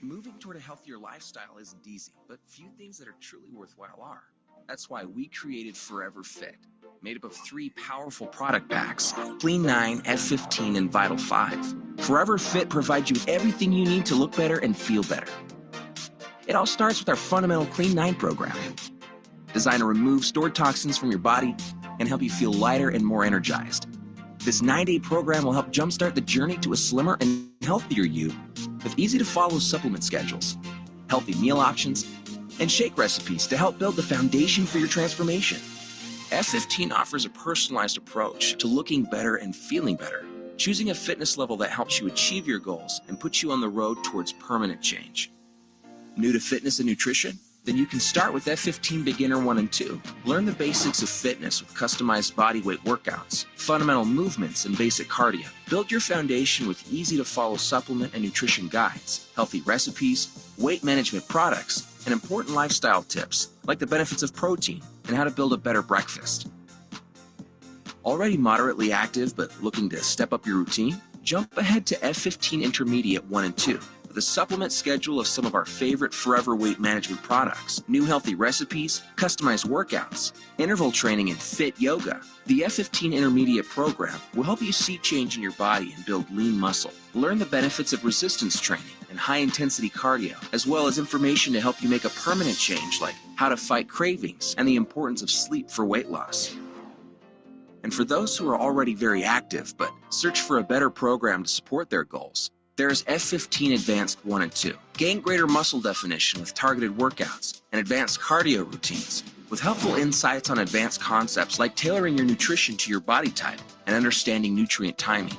Moving toward a healthier lifestyle isn't easy, but few things that are truly worthwhile are. That's why we created Forever Fit, made up of 3 powerful product packs, Clean 9, F15, and Vital 5. Forever Fit provides you with everything you need to look better and feel better. It all starts with our fundamental Clean 9 program, designed to remove stored toxins from your body and help you feel lighter and more energized. This 9-day program will help jumpstart the journey to a slimmer and healthier you with easy-to-follow supplement schedules, healthy meal options, and shake recipes to help build the foundation for your transformation. F15 offers a personalized approach to looking better and feeling better, choosing a fitness level that helps you achieve your goals and puts you on the road towards permanent change. New to fitness and nutrition? Then you can start with F15 Beginner 1 and 2. Learn the basics of fitness with customized bodyweight workouts, fundamental movements, and basic cardio. Build your foundation with easy-to-follow supplement and nutrition guides, healthy recipes, weight management products, and important lifestyle tips like the benefits of protein and how to build a better breakfast. Already moderately active but looking to step up your routine? Jump ahead to F15 Intermediate 1 and 2. The supplement schedule of some of our favorite Forever weight management products, new healthy recipes, customized workouts, interval training, and fit yoga. The F15 Intermediate program will help you see change in your body and build lean muscle. Learn the benefits of resistance training and high-intensity cardio, as well as information to help you make a permanent change like how to fight cravings and the importance of sleep for weight loss. And for those who are already very active but search for a better program to support their goals, there's F15 Advanced 1 and 2. Gain greater muscle definition with targeted workouts and advanced cardio routines, with helpful insights on advanced concepts like tailoring your nutrition to your body type and understanding nutrient timing.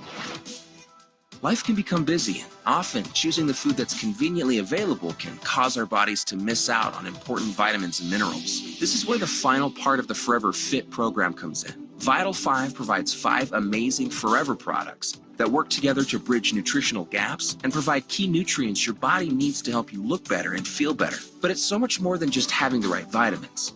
Life can become busy, and often choosing the food that's conveniently available can cause our bodies to miss out on important vitamins and minerals. This is where the final part of the Forever Fit program comes in. Vital 5 provides 5 amazing Forever products that work together to bridge nutritional gaps and provide key nutrients your body needs to help you look better and feel better. But it's so much more than just having the right vitamins.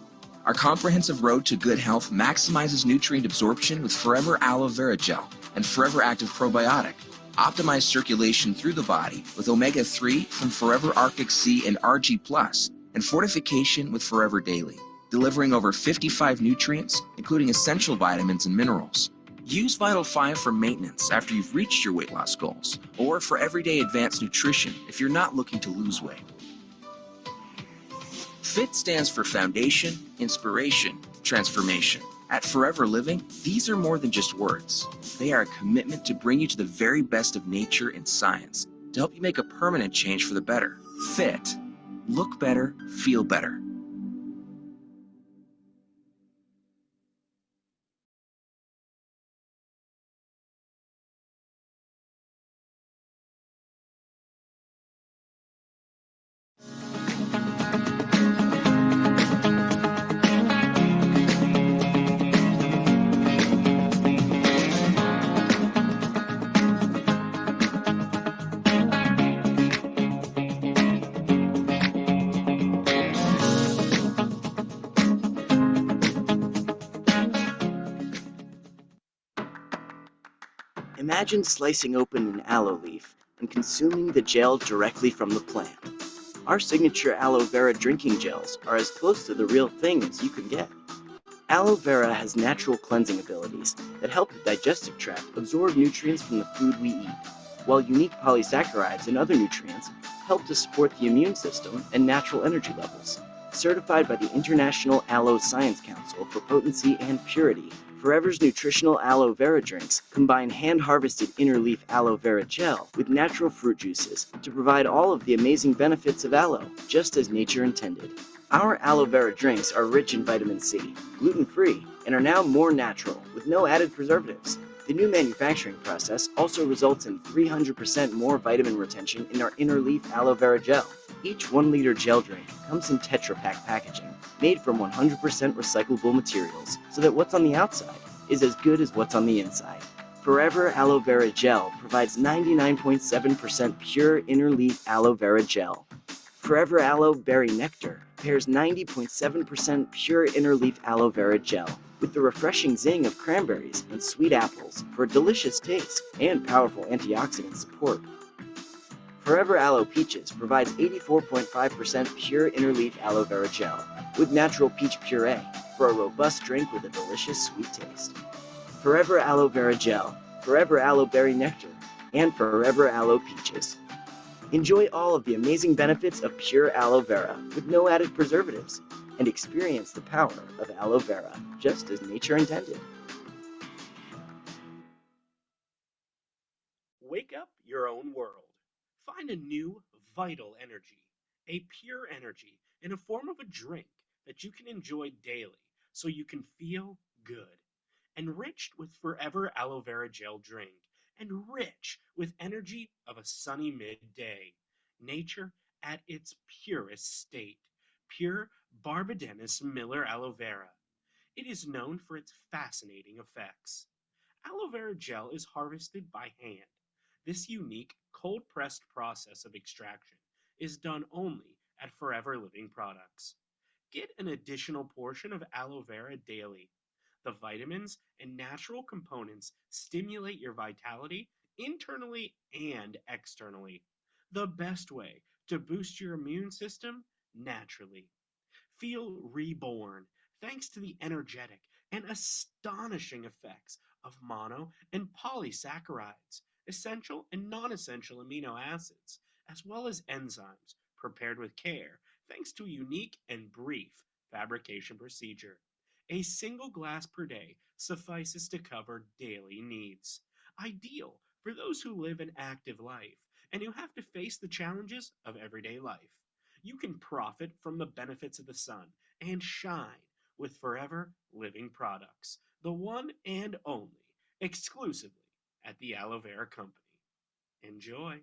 Our comprehensive road to good health maximizes nutrient absorption with Forever Aloe Vera Gel and Forever Active Probiotic. Optimize circulation through the body with omega-3 from Forever Arctic Sea and RG+, and fortification with Forever Daily, delivering over 55 nutrients, including essential vitamins and minerals. Use Vital 5 for maintenance after you've reached your weight loss goals, or for everyday advanced nutrition if you're not looking to lose weight. FIT stands for Foundation, Inspiration, Transformation. At Forever Living, these are more than just words. They are a commitment to bring you to the very best of nature and science to help you make a permanent change for the better. FIT. Look better, feel better. Imagine slicing open an aloe leaf and consuming the gel directly from the plant. Our signature aloe vera drinking gels are as close to the real thing as you can get. Aloe vera has natural cleansing abilities that help the digestive tract absorb nutrients from the food we eat, while unique polysaccharides and other nutrients help to support the immune system and natural energy levels. Certified by the International Aloe Science Council for potency and purity, Forever's nutritional aloe vera drinks combine hand-harvested inner leaf aloe vera gel with natural fruit juices to provide all of the amazing benefits of aloe, just as nature intended. Our aloe vera drinks are rich in vitamin C, gluten-free, and are now more natural, with no added preservatives. The new manufacturing process also results in 300% more vitamin retention in our inner leaf aloe vera gel. Each 1-liter gel drink comes in Tetra Pak packaging, made from 100% recyclable materials, so that what's on the outside is as good as what's on the inside. Forever Aloe Vera Gel provides 99.7% pure inner leaf aloe vera gel. Forever Aloe Berry Nectar pairs 90.7% pure inner leaf aloe vera gel with the refreshing zing of cranberries and sweet apples for a delicious taste and powerful antioxidant support. Forever Aloe Peaches provides 84.5% pure inner-leaf aloe vera gel with natural peach puree for a robust drink with a delicious sweet taste. Forever Aloe Vera Gel, Forever Aloe Berry Nectar, and Forever Aloe Peaches. Enjoy all of the amazing benefits of pure aloe vera with no added preservatives, and experience the power of aloe vera, just as nature intended. Wake up your own world. Find a new, vital energy, a pure energy in a form of a drink that you can enjoy daily so you can feel good. Enriched with Forever Aloe Vera Gel drink, and rich with energy of a sunny midday. Nature at its purest state. Pure Barbadennis Miller aloe vera. It is known for its fascinating effects. Aloe vera gel is harvested by hand. This unique cold-pressed process of extraction is done only at Forever Living Products. Get an additional portion of aloe vera daily. The vitamins and natural components stimulate your vitality internally and externally. The best way to boost your immune system naturally. Feel reborn thanks to the energetic and astonishing effects of mono and polysaccharides, essential and non-essential amino acids, as well as enzymes prepared with care thanks to a unique and brief fabrication procedure. A single glass per day suffices to cover daily needs, ideal for those who live an active life and who have to face the challenges of everyday life. You can profit from the benefits of the sun and shine with Forever Living Products, the one and only, exclusively at the Aloe Vera Company. Enjoy!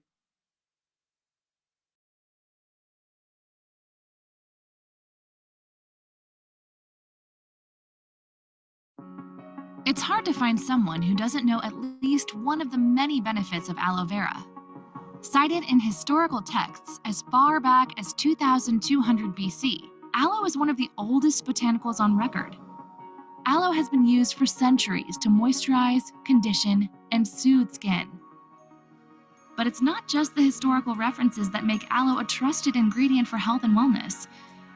It's hard to find someone who doesn't know at least one of the many benefits of aloe vera. Cited in historical texts as far back as 2200 BC, aloe is one of the oldest botanicals on record. Aloe has been used for centuries to moisturize, condition, and soothe skin. But it's not just the historical references that make aloe a trusted ingredient for health and wellness.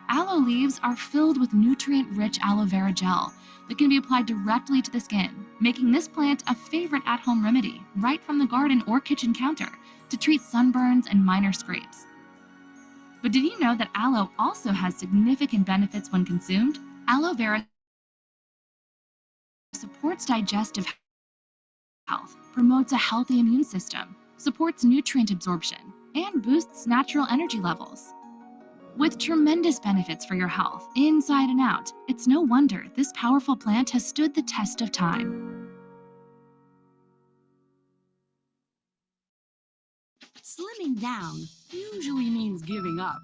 Aloe leaves are filled with nutrient-rich aloe vera gel that can be applied directly to the skin, making this plant a favorite at-home remedy right from the garden or kitchen counter to treat sunburns and minor scrapes. But did you know that aloe also has significant benefits when consumed? Aloe vera supports digestive health, promotes a healthy immune system, supports nutrient absorption, and boosts natural energy levels. With tremendous benefits for your health, inside and out, it's no wonder this powerful plant has stood the test of time. Slimming down usually means giving up.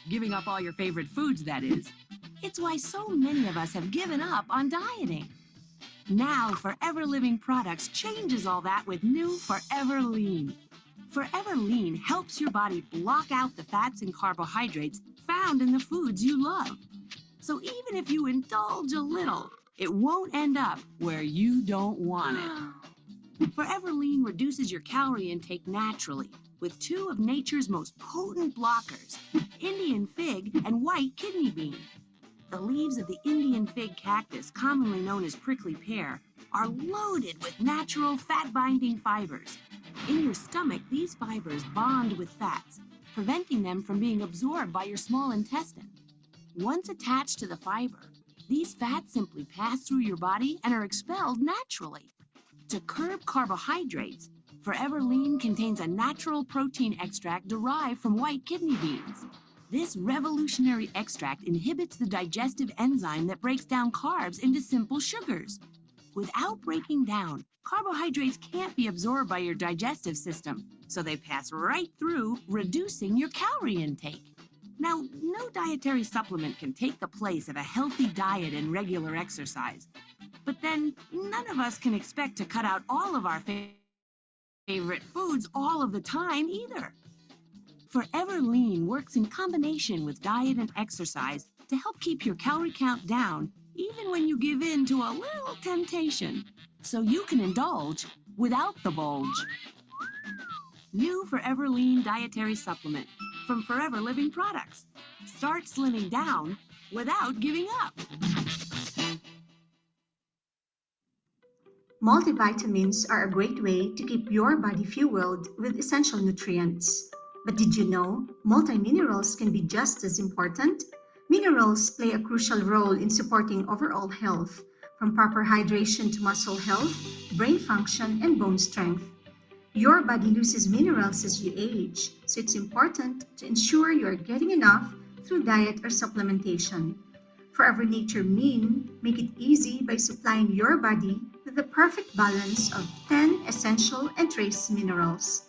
Giving up all your favorite foods, that is. It's why so many of us have given up on dieting. Now, Forever Living Products changes all that with new Forever Lean. Forever Lean helps your body block out the fats and carbohydrates found in the foods you love. So even if you indulge a little, it won't end up where you don't want it. Forever Lean reduces your calorie intake naturally with two of nature's most potent blockers, Indian fig and white kidney bean. The leaves of the Indian fig cactus, commonly known as prickly pear, are loaded with natural fat-binding fibers. In your stomach, these fibers bond with fats, preventing them from being absorbed by your small intestine. Once attached to the fiber, these fats simply pass through your body and are expelled naturally. To curb carbohydrates, Forever Lean contains a natural protein extract derived from white kidney beans. This revolutionary extract inhibits the digestive enzyme that breaks down carbs into simple sugars. Without breaking down, carbohydrates can't be absorbed by your digestive system, so they pass right through, reducing your calorie intake. Now, no dietary supplement can take the place of a healthy diet and regular exercise. But then, none of us can expect to cut out all of our favorite foods all of the time either. Forever Lean works in combination with diet and exercise to help keep your calorie count down even when you give in to a little temptation, so you can indulge without the bulge. New Forever Lean dietary supplement from Forever Living Products. Start slimming down without giving up. Multivitamins are a great way to keep your body fueled with essential nutrients. But did you know multiminerals can be just as important? Minerals play a crucial role in supporting overall health, from proper hydration to muscle health, brain function, and bone strength. Your body loses minerals as you age, so it's important to ensure you are getting enough through diet or supplementation. Forever Nature Mean make it easy by supplying your body with the perfect balance of 10 essential and trace minerals.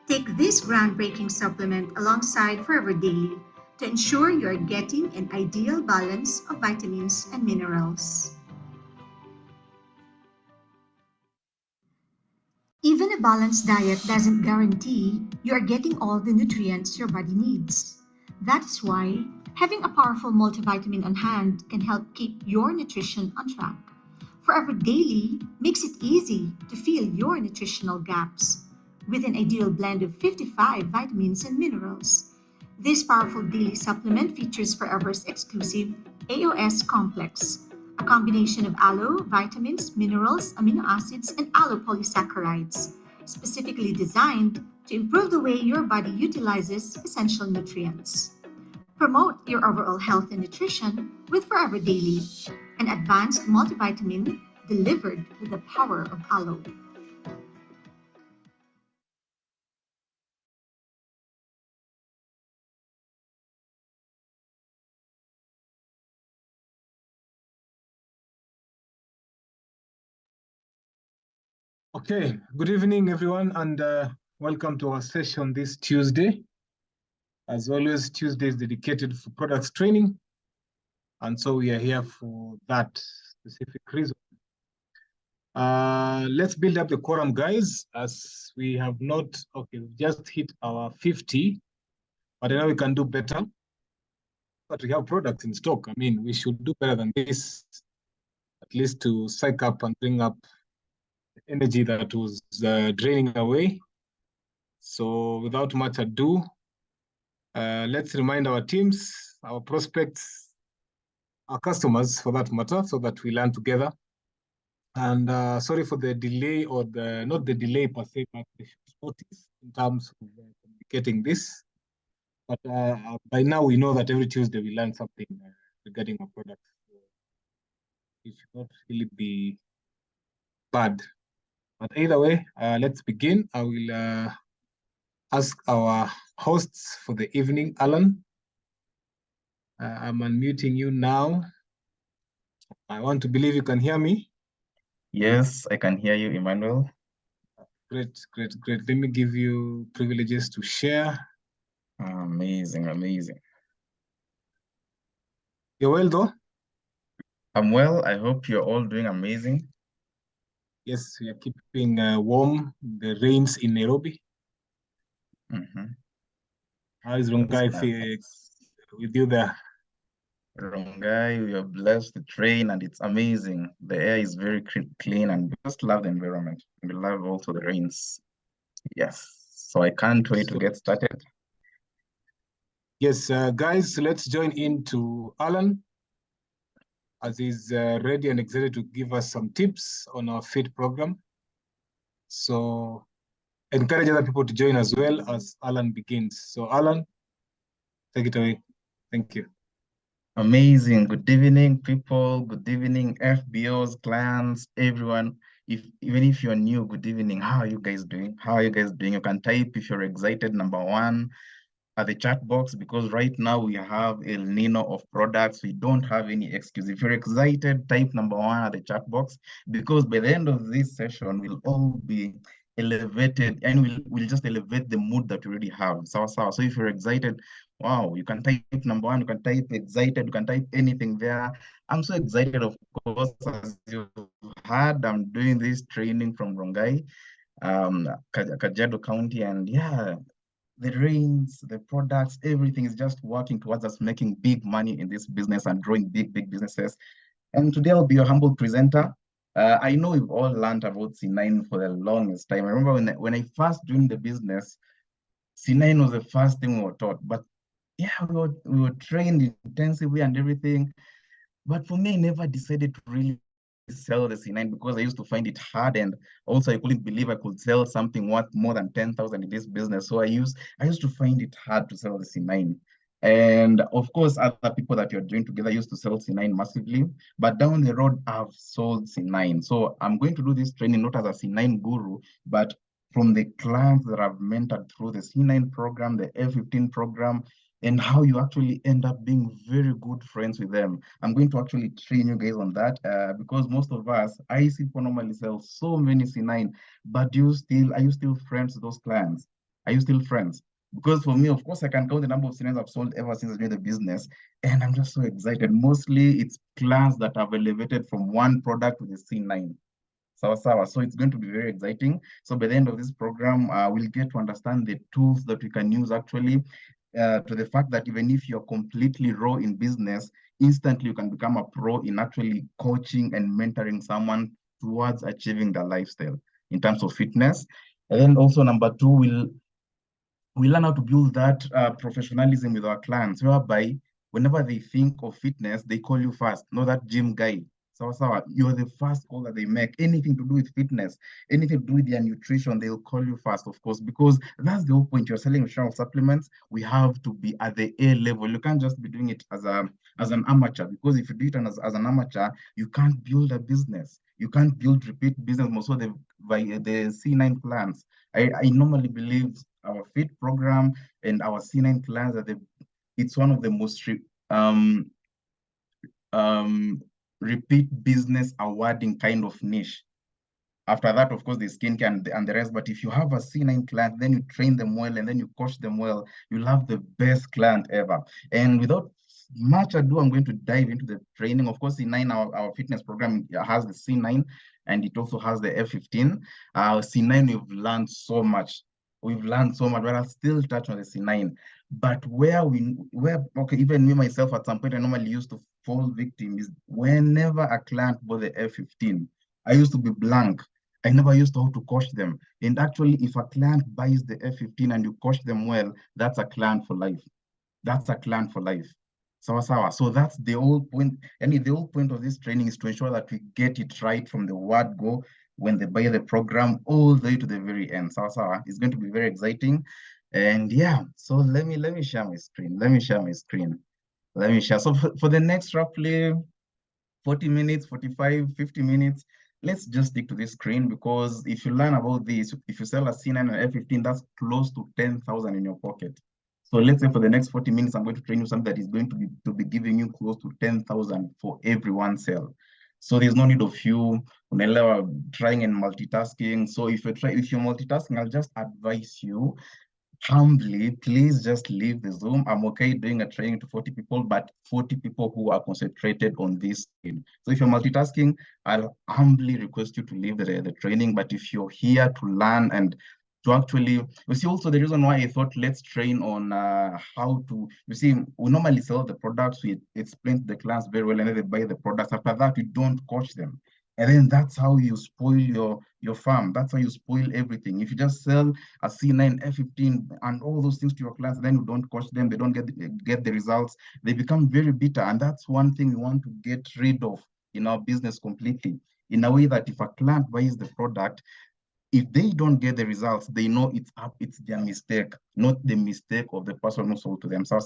Take this groundbreaking supplement alongside Forever Daily to ensure you are getting an ideal balance of vitamins and minerals. Even a balanced diet doesn't guarantee you are getting all the nutrients your body needs. That's why having a powerful multivitamin on hand can help keep your nutrition on track. Forever Daily makes it easy to fill your nutritional gaps with an ideal blend of 55 vitamins and minerals. This powerful daily supplement features Forever's exclusive AOS complex, a combination of aloe, vitamins, minerals, amino acids, and allopolysaccharides, specifically designed to improve the way your body utilizes essential nutrients. Promote your overall health and nutrition with Forever Daily, an advanced multivitamin delivered with the power of aloe. Okay, good evening, everyone, and welcome to our session this Tuesday. As always, Tuesday is dedicated for products training, and so we are here for that specific reason. Let's build up the quorum, guys, as we have not, okay, we've just hit our 50, but I know we can do better. But we have products in stock. I mean, we should do better than this, at least to psych up and bring up energy that was draining away. So without much ado, let's remind our teams, our prospects, our customers for that matter, so that we learn together. And sorry for the delay, or not the delay per se, but the notice in terms of communicating this. But by now we know that every Tuesday we learn something regarding our products. So it should not really be bad. But either way, let's begin. I will ask our hosts for the evening. Allan, I'm unmuting you now. I want to believe you can hear me. Yes, I can hear you, Emmanuel. Great, great, great. Let me give you privileges to share. Amazing, amazing. You're well, though? I'm well. I hope you're all doing amazing. Yes, we are keeping warm. The rains in Nairobi. How is Rongai with you there? Rongai, we are blessed to train, and it's amazing. The air is very clean, and we just love the environment. We love also the rains. Yes, so I can't wait to get started. Yes, guys, let's join into Allan as he's ready and excited to give us some tips on our FIT program. So encourage other people to join as well as Allan begins. So Allan, take it away. Thank you. Amazing. Good evening, people. Good evening, FBOs, clients, everyone. Even if you're new, good evening. How are you guys doing? How are you guys doing? You can type if you're excited, number one, at the chat box, because right now we have El Nino of products. We don't have any excuse. If you're excited, type number one at the chat box, because by the end of this session, we'll all be elevated, and we'll just elevate the mood that we already have. So if you're excited, wow, you can type number one, you can type excited, you can type anything there. I'm so excited, of course, as you've heard, I'm doing this training from Rongai, Kajiado County, and yeah, the rains, the products, everything is just working towards us making big money in this business and growing big businesses. And today I'll be your humble presenter. I know we've all learned about C9 for the longest time. I remember when I first joined the business, C9 was the first thing we were taught. But yeah, we were trained intensively and everything. But for me, I never decided to really sell the C9 because I used to find it hard, and also I couldn't believe I could sell something worth more than 10,000 in this business. So I used to find it hard to sell the C9. And of course, other people that you're doing together used to sell C9 massively. But down the road, I've sold C9. So I'm going to do this training not as a C9 guru, but from the clients that I've mentored through the C9 program, the F15 program, and how you actually end up being very good friends with them. I'm going to actually train you guys on that because most of us, I see people normally sell so many C9, but are you still friends with those clients? Are you still friends? Because for me, of course, I can count the number of C9s I've sold ever since I joined the business, and I'm just so excited. Mostly it's clients that have elevated from one product to the C9. So it's going to be very exciting. So by the end of this program, we'll get to understand the tools that we can use actually to the fact that even if you're completely raw in business, instantly you can become a pro in actually coaching and mentoring someone towards achieving their lifestyle in terms of fitness. And then also number two, we learn how to build that professionalism with our clients, whereby whenever they think of fitness, they call you first, not that gym guy. So you're the first call that they make. Anything to do with fitness, anything to do with their nutrition, they'll call you first, of course, because that's the whole point. You're selling nutritional supplements. We have to be at the A level. You can't just be doing it as an amateur, because if you do it as an amateur, you can't build a business. You can't build repeat business. Most of the C9 plans. I normally believe our FIT program and our C9 class it's one of the most um, um, repeat business awarding kind of niche. After that, of course, the skincare and the rest. But if you have a C9 client, then you train them well and then you coach them well, you'll have the best client ever. And without much ado, I'm going to dive into the training. Of course, C9, our fitness program has the C9 and it also has the F15. C9, we've learned so much, but I'll still touch on the C9. But okay, even me myself at some point, I normally used to fall victim is whenever a client bought the F15, I used to be blank. I never used to how to coach them. And actually, if a client buys the F15 and you coach them well, that's a client for life. That's a client for life. So that's the whole point. And the whole point of this training is to ensure that we get it right from the word go when they buy the program all the way to the very end. It's going to be very exciting. And yeah, so let me share my screen. So for the next roughly 40 minutes, 45, 50 minutes, let's just stick to this screen, because if you learn about this, if you sell a C9 and F15, that's close to 10,000 in your pocket. So let's say for the next 40 minutes, I'm going to train you something that is going to be giving you close to 10,000 for every one sale. So there's no need of you trying and multitasking. So if you're multitasking, I'll just advise you humbly, please just leave the Zoom. I'm okay doing a training to 40 people, but 40 people who are concentrated on this thing. So if you're multitasking, I'll humbly request you to leave the training. But if you're here to learn and to actually, you see, also the reason why I thought let's train on how to, you see, we normally sell the products, we explain to the clients very well, and then they buy the products. After that, we don't coach them. And then that's how you spoil your farm. That's how you spoil everything. If you just sell a C9, F15, and all those things to your clients, then you don't coach them, they don't get the results, they become very bitter. And that's one thing we want to get rid of in our business completely. In a way that if a client buys the product, if they don't get the results, they know it's their mistake, not the mistake of the person who sold to them. So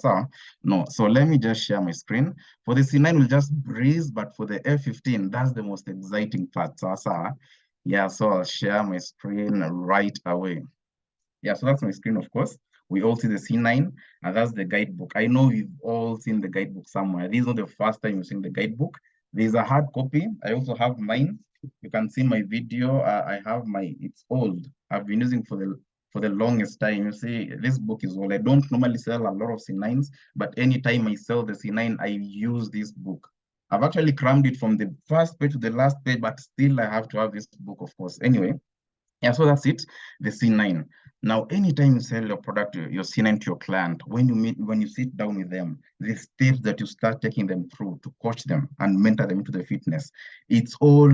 let me just share my screen. For the C9, we'll just breeze, but for the F15, that's the most exciting part. Yeah, so I'll share my screen right away. Yeah, so that's my screen, of course. We all see the C9, and that's the guidebook. I know you've all seen the guidebook somewhere. This is not the first time you've seen the guidebook. There's a hard copy. I also have mine. You can see my video. It's old. I've been using for the longest time. You see, this book is old. I don't normally sell a lot of C9s, but anytime I sell the C9, I use this book. I've actually crammed it from the first page to the last page, but still I have to have this book, of course. Anyway, yeah, so that's it, the C9. Now, anytime you sell your product, your C9 to your client, when you sit down with them, the steps that you start taking them through to coach them and mentor them into the fitness, it's all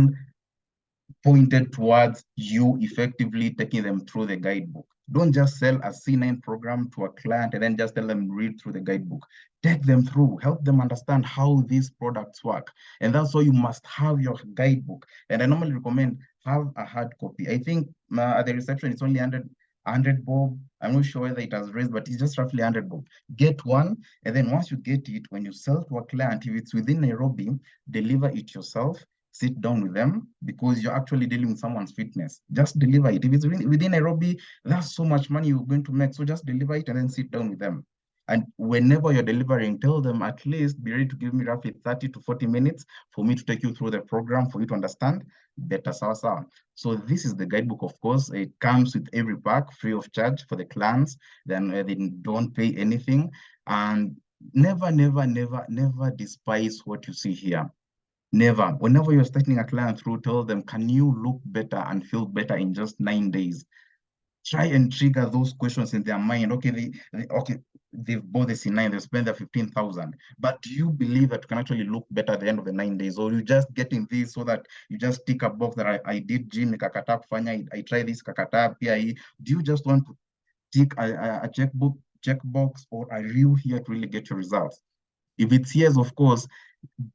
pointed towards you effectively taking them through the guidebook. Don't just sell a C9 program to a client and then just tell them read through the guidebook. Take them through, help them understand how these products work. And that's why you must have your guidebook. And I normally recommend have a hard copy. I think at the reception, it's only 100 bob. I'm not sure whether it has raised, but it's just roughly 100 bob. Get one, and then once you get it, when you sell to a client, if it's within Nairobi, deliver it yourself, sit down with them, because you're actually dealing with someone's fitness. Just deliver it. If it's within Nairobi, that's so much money you're going to make. So just deliver it and then sit down with them. And whenever you're delivering, tell them at least be ready to give me roughly 30 to 40 minutes for me to take you through the program for you to understand better. So this is the guidebook, of course. It comes with every pack free of charge for the clients. Then they don't pay anything. And never, never, never, never despise what you see here. Never. Whenever you're starting a client through, tell them, can you look better and feel better in just 9 days? Try and trigger those questions in their mind. Okay, they've bought the C9, they've spent their 15,000. But do you believe that you can actually look better at the end of the 9 days? Or you just getting this so that you just tick a box that I did gym, nikakataa kufanya, I try this, kakataa pia hii. Do you just want to tick a checkbox, or are you here to really get your results? If it's yes, of course,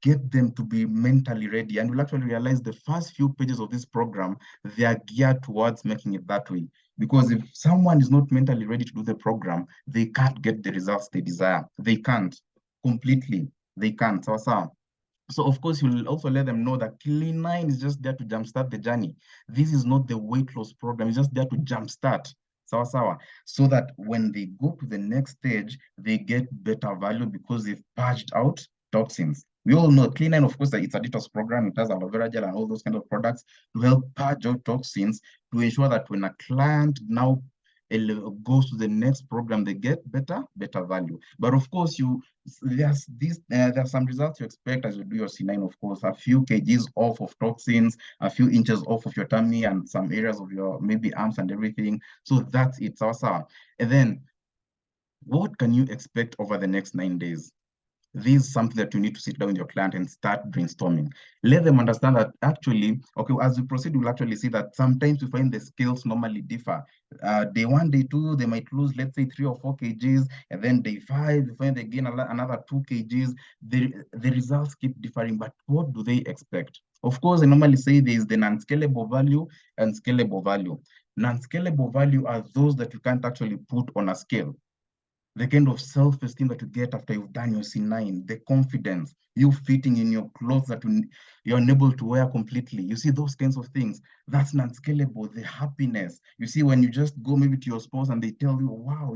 get them to be mentally ready. And you'll actually realize the first few pages of this program, they are geared towards making it that way. Because if someone is not mentally ready to do the program, they can't get the results they desire. They can't completely. They can't. So of course, you'll also let them know that Clean9 is just there to jumpstart the journey. This is not the weight loss program. It's just there to jumpstart. So that when they go to the next stage, they get better value because they've purged out toxins. We all know Clean9, of course, that it's a detox program. It has aloe vera gel and all those kind of products to help purge out toxins, to ensure that when a client now goes to the next program, they get better value. But of course, there's some results you expect as you do your C9, of course, a few kgs off of toxins, a few inches off of your tummy and some areas of your maybe arms and everything. So that's it. And then what can you expect over the next 9 days? This is something that you need to sit down with your client and start brainstorming. Let them understand that actually, okay, as we proceed, we'll actually see that sometimes we find the scales normally differ. Day 1, day 2, they might lose, let's say 3 or 4 kgs, and then day 5, we find they gain another 2 kgs. The results keep differing, but what do they expect? Of course, I normally say there is the non-scalable value and scalable value. Non-scalable value are those that you can't actually put on a scale. The kind of self-esteem that you get after you've done your C9, the confidence, you fitting in your clothes that you're unable to wear completely. You see those kinds of things. That's not scalable. The happiness. You see, when you just go maybe to your spouse and they tell you, wow,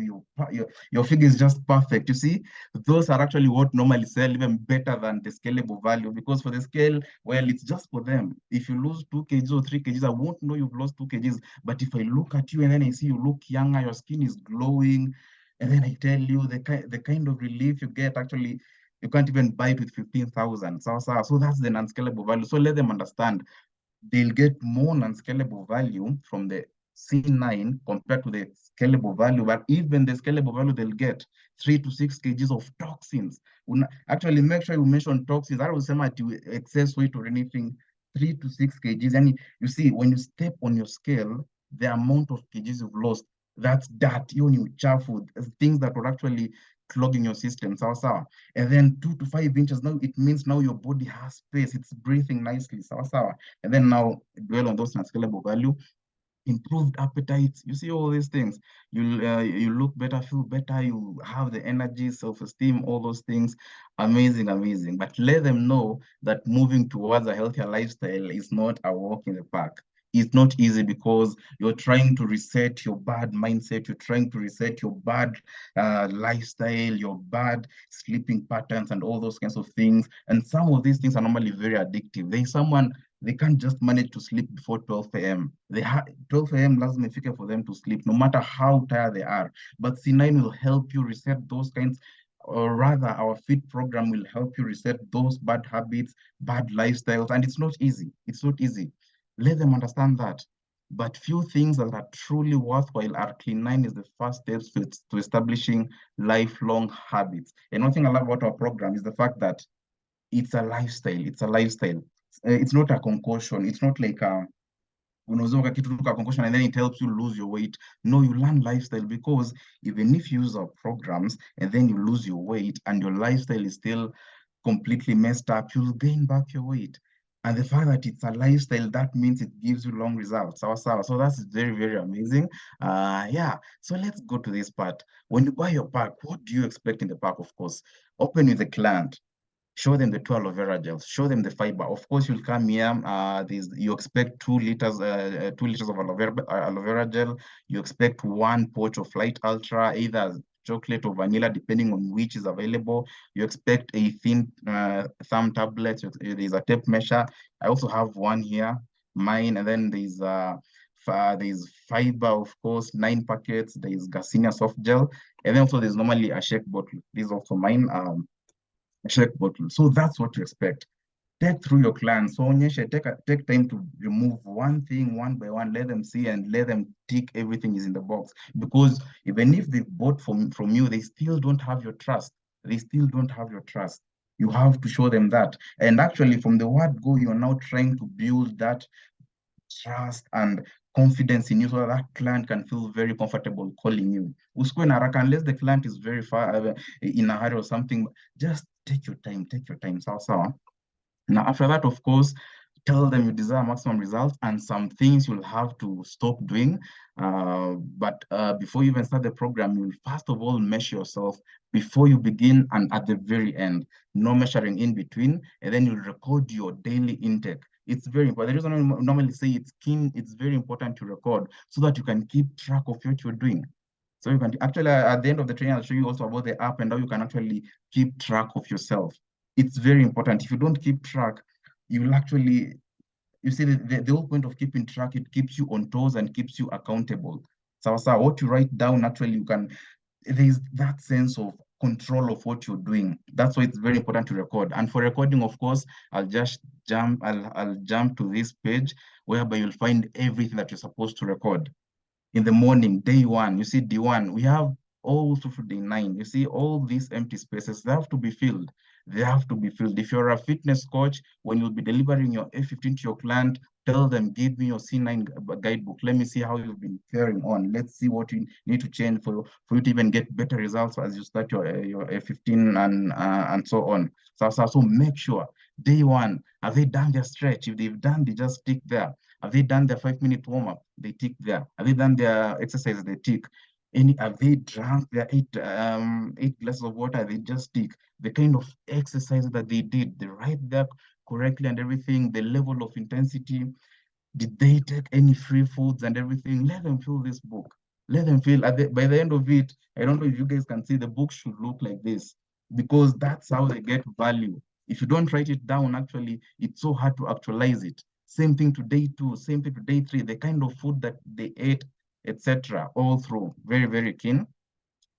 your figure is just perfect. You see, those are actually what normally sell even better than the scalable value, because for the scale, well, it's just for them. If you lose 2 kgs or 3 kgs, I won't know you've lost 2 kgs. But if I look at you and then I see you look younger, your skin is glowing, and then I tell you the kind of relief you get, actually, you can't even buy it with 15,000. So that's the non-scalable value. So let them understand they'll get more non-scalable value from the C9 compared to the scalable value, but even the scalable value they'll get 3 to 6 kgs of toxins. Actually, make sure you mention toxins. I will say excess weight or anything, 3 to 6 kgs. And you see, when you step on your scale, the amount of kgs you've lost, that's dirt, you food, things that were actually clogging your system. And then 2 to 5 inches, now it means now your body has space, it's breathing nicely. And then now dwell on those unscalable value, improved appetite. You see all these things. You look better, feel better, you have the energy, self-esteem, all those things. Amazing. But let them know that moving towards a healthier lifestyle is not a walk in the park. It's not easy because you're trying to reset your bad mindset. You're trying to reset your bad lifestyle, your bad sleeping patterns, and all those kinds of things. And some of these things are normally very addictive. They can't just manage to sleep before 12 a.m. 12 a.m. lazima ifike for them to sleep, no matter how tired they are. But C9 will help you reset those kinds, or rather, our FIT program will help you reset those bad habits, bad lifestyles, and it's not easy. It's not easy. Let them understand that. But few things that are truly worthwhile are Clean9 is the first steps to establishing lifelong habits. And one thing I love about our program is the fact that it's a lifestyle. It's a lifestyle. It's not a concoction. It's not like unaweza kitu tu concussion and then it helps you lose your weight. No, you learn lifestyle, because even if you use our programs and then you lose your weight and your lifestyle is still completely messed up, you'll gain back your weight. And the fact that it's a lifestyle, that means it gives you long results. So that's very, very amazing. Yeah. So let's go to this part. When you buy your pack, what do you expect in the pack? Of course, open with the client. Show them the 2 aloe vera gels, show them the fiber. Of course, you'll come here, you expect 2 liters of aloe vera gel. You expect 1 pouch of Light Ultra, either chocolate or vanilla, depending on which is available. You expect a thin thumb tablet. There's a tape measure. I also have one here, mine, and then there's fiber, of course, 9 packets. There's Garcinia soft gel, and then also there's normally a shake bottle. This is also mine. Shake bottle. So that's what you expect. Take through your clients. So onyeshe, take time to remove one thing one by one. Let them see and let them tick everything is in the box. Because even if they bought from you, they still don't have your trust. They still don't have your trust. You have to show them that. And actually, from the word go, you're now trying to build that trust and confidence in you, so that client can feel very comfortable calling you. Usikue na haraka unless the client is very far in a hurry or something. Just take your time, sawa sawa. Now, after that, of course, tell them you desire maximum results and some things you'll have to stop doing. But before you even start the program, you'll first of all measure yourself before you begin and at the very end. No measuring in between, and then you'll record your daily intake. It's very important. The reason I normally say it's very important to record so that you can keep track of what you're doing. So you can actually, at the end of the training, I'll show you also about the app and how you can actually keep track of yourself. It's very important. If you don't keep track, you will actually, you see, the whole point of keeping track, it keeps you on toes and keeps you accountable. So what you write down, actually, you can, there's that sense of control of what you're doing. That's why it's very important to record. And for recording, of course, I'll jump to this page whereby you'll find everything that you're supposed to record. In the morning, day 1, you see D1, we have all through day 9. You see all these empty spaces, they have to be filled. They have to be filled. If you're a fitness coach, when you'll be delivering your F15 to your client, tell them, give me your C9 guidebook. Let me see how you've been faring on. Let's see what you need to change for you to even get better results as you start your F15 and so on. So make sure, day 1, have they done their stretch? If they've done, they just stick there. Have they done their 5-minute warm-up? They tick there. Have they done their exercise? They tick. Have they drank their 8 glasses of water? They just tick. The kind of exercise that they did, they write there correctly and everything, the level of intensity. Did they take any free foods and everything? Let them fill this book. Let them feel by the end of it, I don't know if you guys can see, the book should look like this, because that's how they get value. If you don't write it down, actually, it's so hard to actualize it. Same thing to day 2, same thing to day 3, the kind of food that they ate, etc. All through. Very, very keen.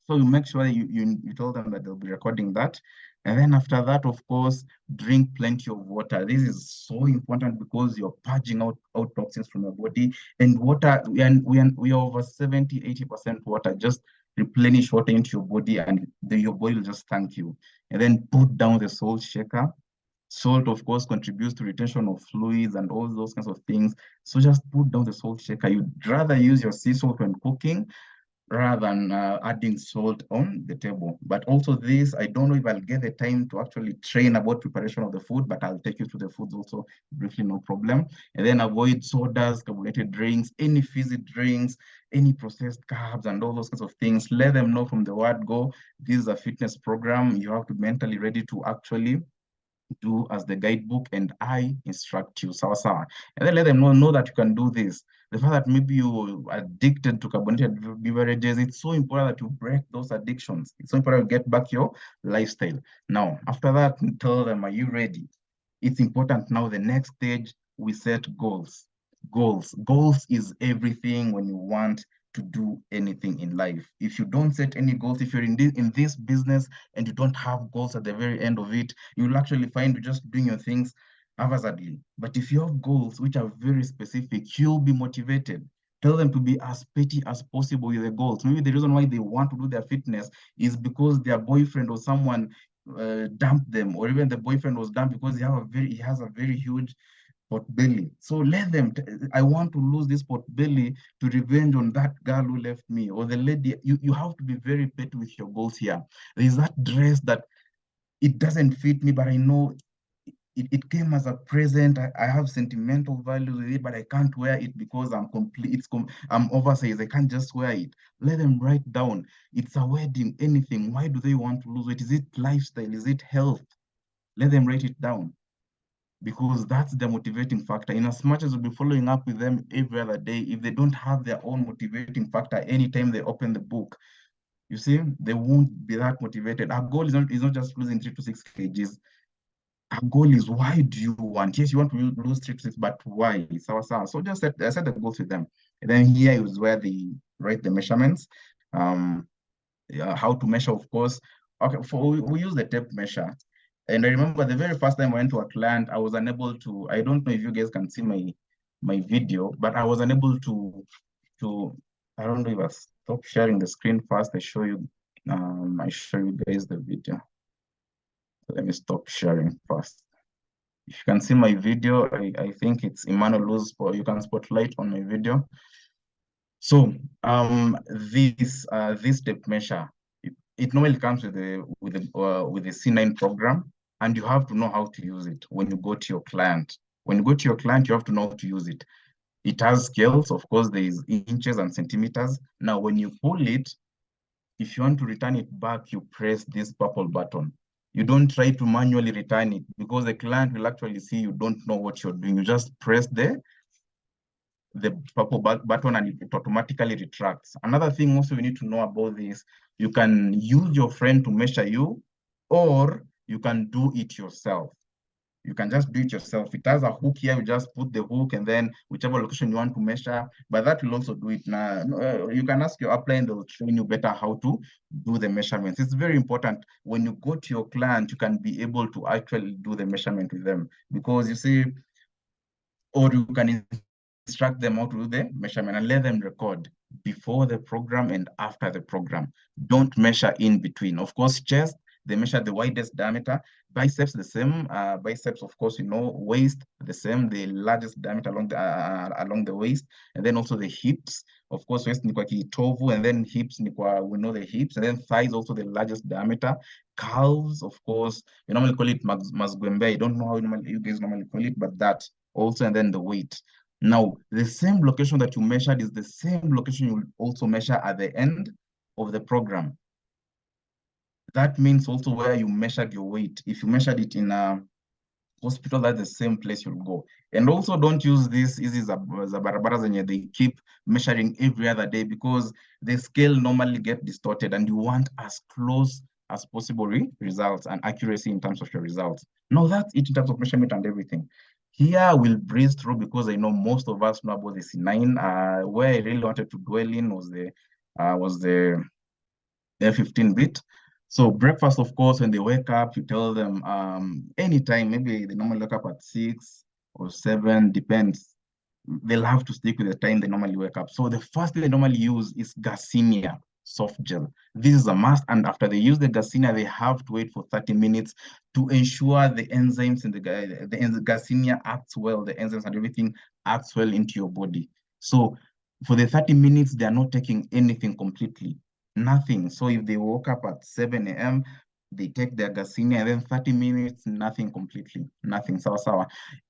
So you make sure you tell them that they'll be recording that. And then after that, of course, drink plenty of water. This is so important because you're purging out toxins from your body. And water, we are over 70, 80% water. Just replenish water into your body and your body will just thank you. And then put down the salt shaker. Salt, of course, contributes to retention of fluids and all those kinds of things. So just put down the salt shaker. You'd rather use your sea salt when cooking rather than adding salt on the table. But also this, I don't know if I'll get the time to actually train about preparation of the food, but I'll take you to the foods also briefly, no problem. And then avoid sodas, carbonated drinks, any fizzy drinks, any processed carbs and all those kinds of things. Let them know from the word go, this is a fitness program. You have to be mentally ready to actually do as the guidebook and I instruct you, sawa sawa. And then let them know that you can do this. The fact that maybe you are addicted to carbonated beverages, it's so important that you break those addictions. It's so important to get back your lifestyle. Now, after that, tell them, are you ready? It's important now, the next stage, we set goals. Goals is everything when you want to do anything in life. If you don't set any goals, if you're in this business and you don't have goals at the very end of it, you'll actually find you're just doing your things haphazardly. But if you have goals which are very specific, you'll be motivated. Tell them to be as petty as possible with the goals. Maybe the reason why they want to do their fitness is because their boyfriend or someone dumped them, or even the boyfriend was dumped because he has a very huge pot belly. So let them, I want to lose this pot belly to revenge on that girl who left me, or the lady. You have to be very petty with your goals here. There's that dress that it doesn't fit me, but I know it came as a present. I have sentimental value with it, but I can't wear it because I'm complete. I'm oversized. I can't just wear it. Let them write down. It's a wedding, anything. Why do they want to lose weight? Is it lifestyle? Is it health? Let them write it down, because that's the motivating factor. In as much as we'll be following up with them every other day, if they don't have their own motivating factor anytime they open the book, you see, they won't be that motivated. Our goal is not just losing 3 to 6 kgs. Our goal is, why do you want? Yes, you want to lose 3 to 6, but why? So just set the goals with them. And then here is where they write the measurements. How to measure, of course. Okay, we use the tape measure. And I remember the very first time I went to a client, I was unable to, I don't know if you guys can see my video, but I was unable to, I don't know if I stop sharing the screen first. I show you guys the video. Let me stop sharing first. If you can see my video, I think it's Emmanuel Luz, or you can spotlight on my video. So this tape measure, it normally comes with the C9 program, and you have to know how to use it when you go to your client. When you go to your client, you have to know how to use it. It has scales, of course, there is inches and centimeters. Now, when you pull it, if you want to return it back, you press this purple button. You don't try to manually return it, because the client will actually see you don't know what you're doing. You just press the purple button and it automatically retracts. Another thing also you need to know about this, you can use your friend to measure you, or you can do it yourself. You can just do it yourself. It has a hook here. You just put the hook, and then whichever location you want to measure, but that will also do it. Now, you can ask your upline, they'll train you better how to do the measurements. It's very important when you go to your client, you can be able to actually do the measurement with them, because you see, or you can instruct them how to do the measurement and let them record before the program and after the program. Don't measure in between. Of course, chest, they measure the widest diameter. Biceps, the same. Biceps, of course, waist, the same, the largest diameter along the waist. And then also the hips. Of course, waist ni kwa kitovu, and then hips ni kwa, we know the hips. And then thighs, also the largest diameter. Calves, of course, we normally call it mazgwembe. I don't know how you guys normally call it, but that also, and then the weight. Now, the same location that you measured is the same location you will also measure at the end of the program. That means also where you measured your weight. If you measured it in a hospital, that's the same place you'll go. And also don't use this easy zabarabaras, and they keep measuring every other day, because the scale normally get distorted, and you want as close as possible results and accuracy in terms of your results. Now that's it in terms of measurement and everything. Here we'll breeze through, because I know most of us know about the C9. Where I really wanted to dwell in was the 15-bit. So breakfast, of course, when they wake up, you tell them anytime, maybe they normally wake up at 6 or 7, depends. They'll have to stick with the time they normally wake up. So the first thing they normally use is Garcinia soft gel. This is a must, and after they use the Garcinia, they have to wait for 30 minutes to ensure the enzymes in the Garcinia acts well, the enzymes and everything acts well into your body. So for the 30 minutes, they are not taking anything completely. Nothing. So if they woke up at 7 a.m., they take their Garcinia, and then 30 minutes, nothing completely, nothing, sawa.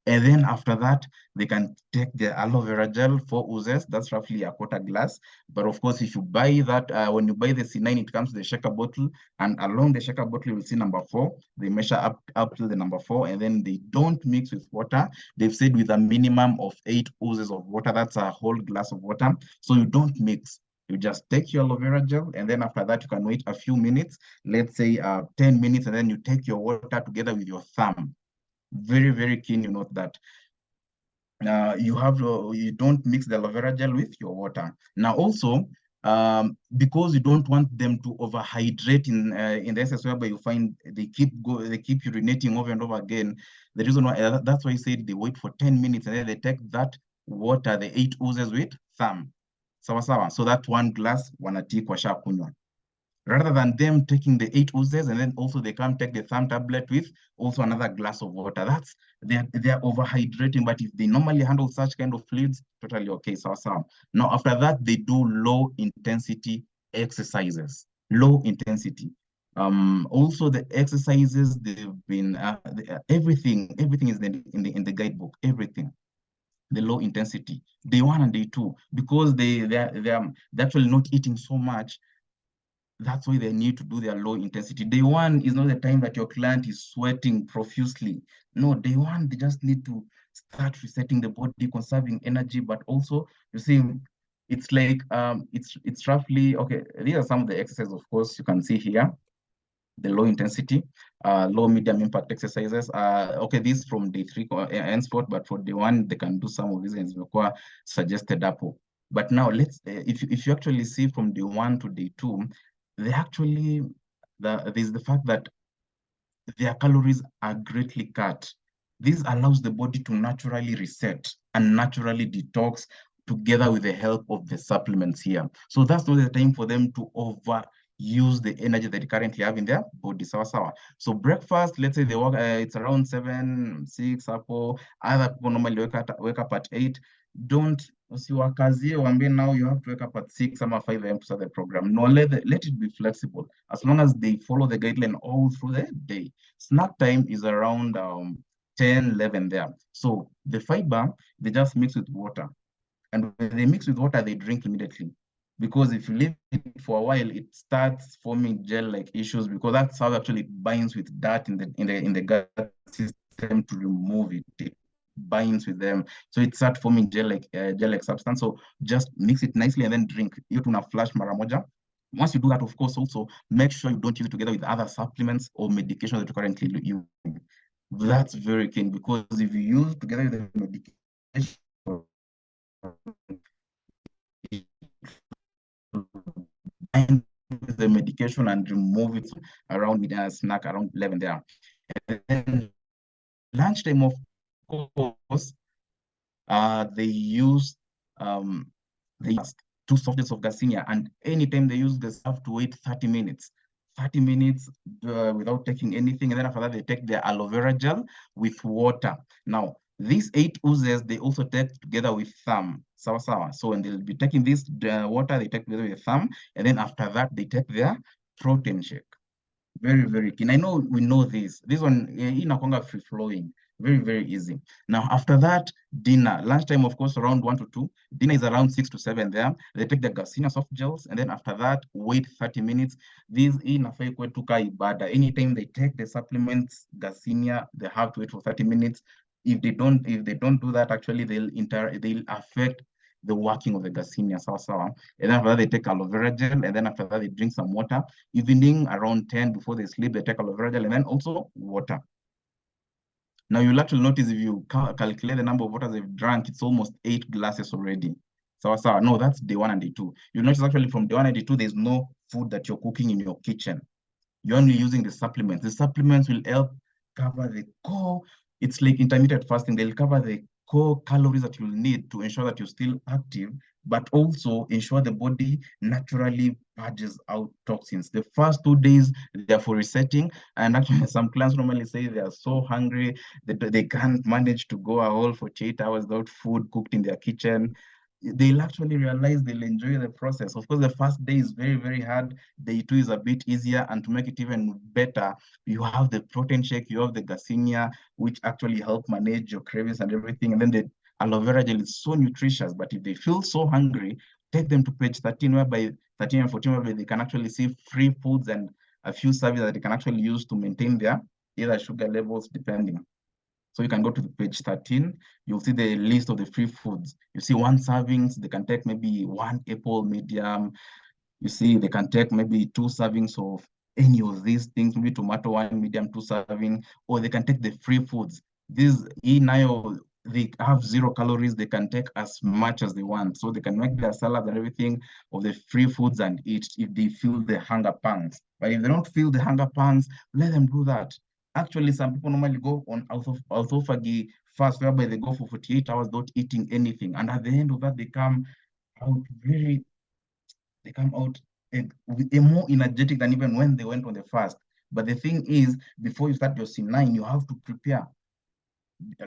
And then after that, they can take the aloe vera gel, 4 ounces, that's roughly a quarter glass. But of course, if you buy that, when you buy the C9, it comes with the shaker bottle, and along the shaker bottle, you will see number 4. They measure up to the number 4, and then they don't mix with water. They've said with a minimum of 8 ounces of water, that's a whole glass of water. So you don't mix. You just take your aloe vera gel, and then after that, you can wait a few minutes, let's say 10 minutes, and then you take your water together with your thumb. Very, very keen, you note that. You don't mix the aloe vera gel with your water. Now also, because you don't want them to overhydrate in the essence whereby you find they keep urinating over and over again. The reason why that's why I said they wait for 10 minutes, and then they take that water, the 8 ounces with thumb. Sawa. So that 1 glass wanatii kwa sha kunywa. rather than them taking the 8 ounces and then also they come take the thumb tablet with also another glass of water. That's they're overhydrating. But if they normally handle such kind of fluids, totally okay. So now after that, they do low intensity exercises. Low intensity. Also the exercises they've been everything is in the guidebook. Everything the low intensity day 1 and day 2 because they're actually not eating so much. That's why they need to do their low intensity. Day 1 is not the time that your client is sweating profusely. No, day 1, they just need to start resetting the body, conserving energy, but also, you see, it's like, it's roughly, okay, these are some of the exercises, of course, you can see here, the low intensity, low medium impact exercises. Okay, this from day 3 henceforth, but for day 1, they can do some of these and require suggested apple. But now if you actually see from day 1 to day 2, they actually, there's the fact that their calories are greatly cut. This allows the body to naturally reset and naturally detox together with the help of the supplements here. So that's not the time for them to overuse the energy that they currently have in their body. So breakfast, let's say they work, it's around 7, 6, apple. Other people normally wake up at 8. Don't usiwakazie wambie now you have to wake up at 6 or 5 a.m. to start the program. No, let it be flexible as long as they follow the guideline all through the day. Snack time is around 10, 11 there. So the fiber, they just mix with water. And when they mix with water, they drink immediately. Because if you leave it for a while, it starts forming gel-like issues because that's how actually it binds with dirt in the gut system to remove it. It binds with them. So it starts forming gel-like substance. So just mix it nicely and then drink. You tuna flash mara moja. Once you do that, of course, also make sure you don't use it together with other supplements or medications that you currently use. That's very key because if you use together with the medication, bind the medication and remove it around with a snack around 11 there. And then lunchtime, of course, they use they use 2 soft gels of Garcinia, and anytime they use this, have to wait 30 minutes. 30 minutes without taking anything, and then after that they take their aloe vera gel with water. Now, these 8 oozes, they also take together with thumb. So when they'll be taking this water, they take together with thumb, and then after that they take their protein shake. Very, very keen. I know we know this. This one, inakwanga free flowing. Very, very easy. Now, after that, dinner. Lunchtime, of course, around 1 to 2. Dinner is around 6 to 7 there. They take the Garcinia soft gels, and then after that, wait 30 minutes. This inafai kwetu ka ibada. Anytime they take the supplements, Garcinia, they have to wait for 30 minutes. If they don't do that, actually, they'll affect the working of the Garcinia. And then after that, they take aloe vera gel, and then after that, they drink some water. Evening around 10 before they sleep, they take aloe vera gel and then also water. Now you'll actually notice if you calculate the number of waters they've drank, it's almost 8 glasses already. No, that's day 1 and day 2. You'll notice actually from day 1 and day 2, there's no food that you're cooking in your kitchen. You're only using the supplements. The supplements will help cover the core. It's like intermittent fasting. They'll cover the core calories that you'll need to ensure that you're still active, but also ensure the body naturally purges out toxins. The first 2 days, they're for resetting. And actually, some clients normally say they are so hungry that they can't manage to go a whole 48 hours without food cooked in their kitchen. They'll actually realize they'll enjoy the process. Of course, the first day is very, very hard. Day 2 is a bit easier. And to make it even better, you have the protein shake, you have the Garcinia, which actually help manage your cravings and everything. And then the aloe vera gel is so nutritious. But if they feel so hungry, take them to page 13, whereby 13 and 14, whereby they can actually see free foods and a few services that they can actually use to maintain their either sugar levels, depending. So you can go to the page 13, you'll see the list of the free foods. You see 1 servings, they can take maybe 1 apple medium. You see they can take maybe 2 servings of any of these things, maybe tomato 1 medium, 2 serving, or they can take the free foods. These now they have 0 calories, they can take as much as they want. So they can make their salads and everything of the free foods and eat if they feel the hunger pangs. But if they don't feel the hunger pangs, let them do that. Actually, some people normally go on autophagy fast, whereby they go for 48 hours without eating anything. And at the end of that, they come out more energetic than even when they went on the fast. But the thing is, before you start your C9, you have to prepare.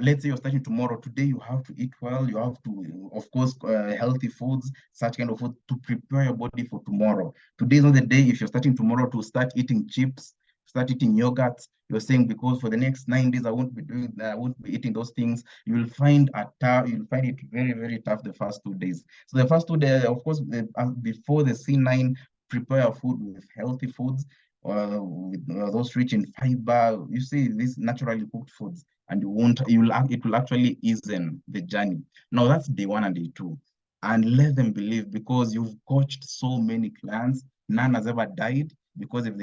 Let's say you're starting tomorrow. Today you have to eat well. You have to, of course, healthy foods, such kind of food to prepare your body for tomorrow. Today is not the day. If you're starting tomorrow to start eating chips, start eating yogurts, you're saying because for the next 9 days I won't be eating those things. You'll find it very, very tough the first 2 days. So the first 2 days, of course, before the C9, prepare food with healthy foods, with those rich in fiber. You see, these naturally cooked foods, and it will actually easen the journey. Now that's day one and day two. And let them believe, because you've coached so many clients, none has ever died. Because if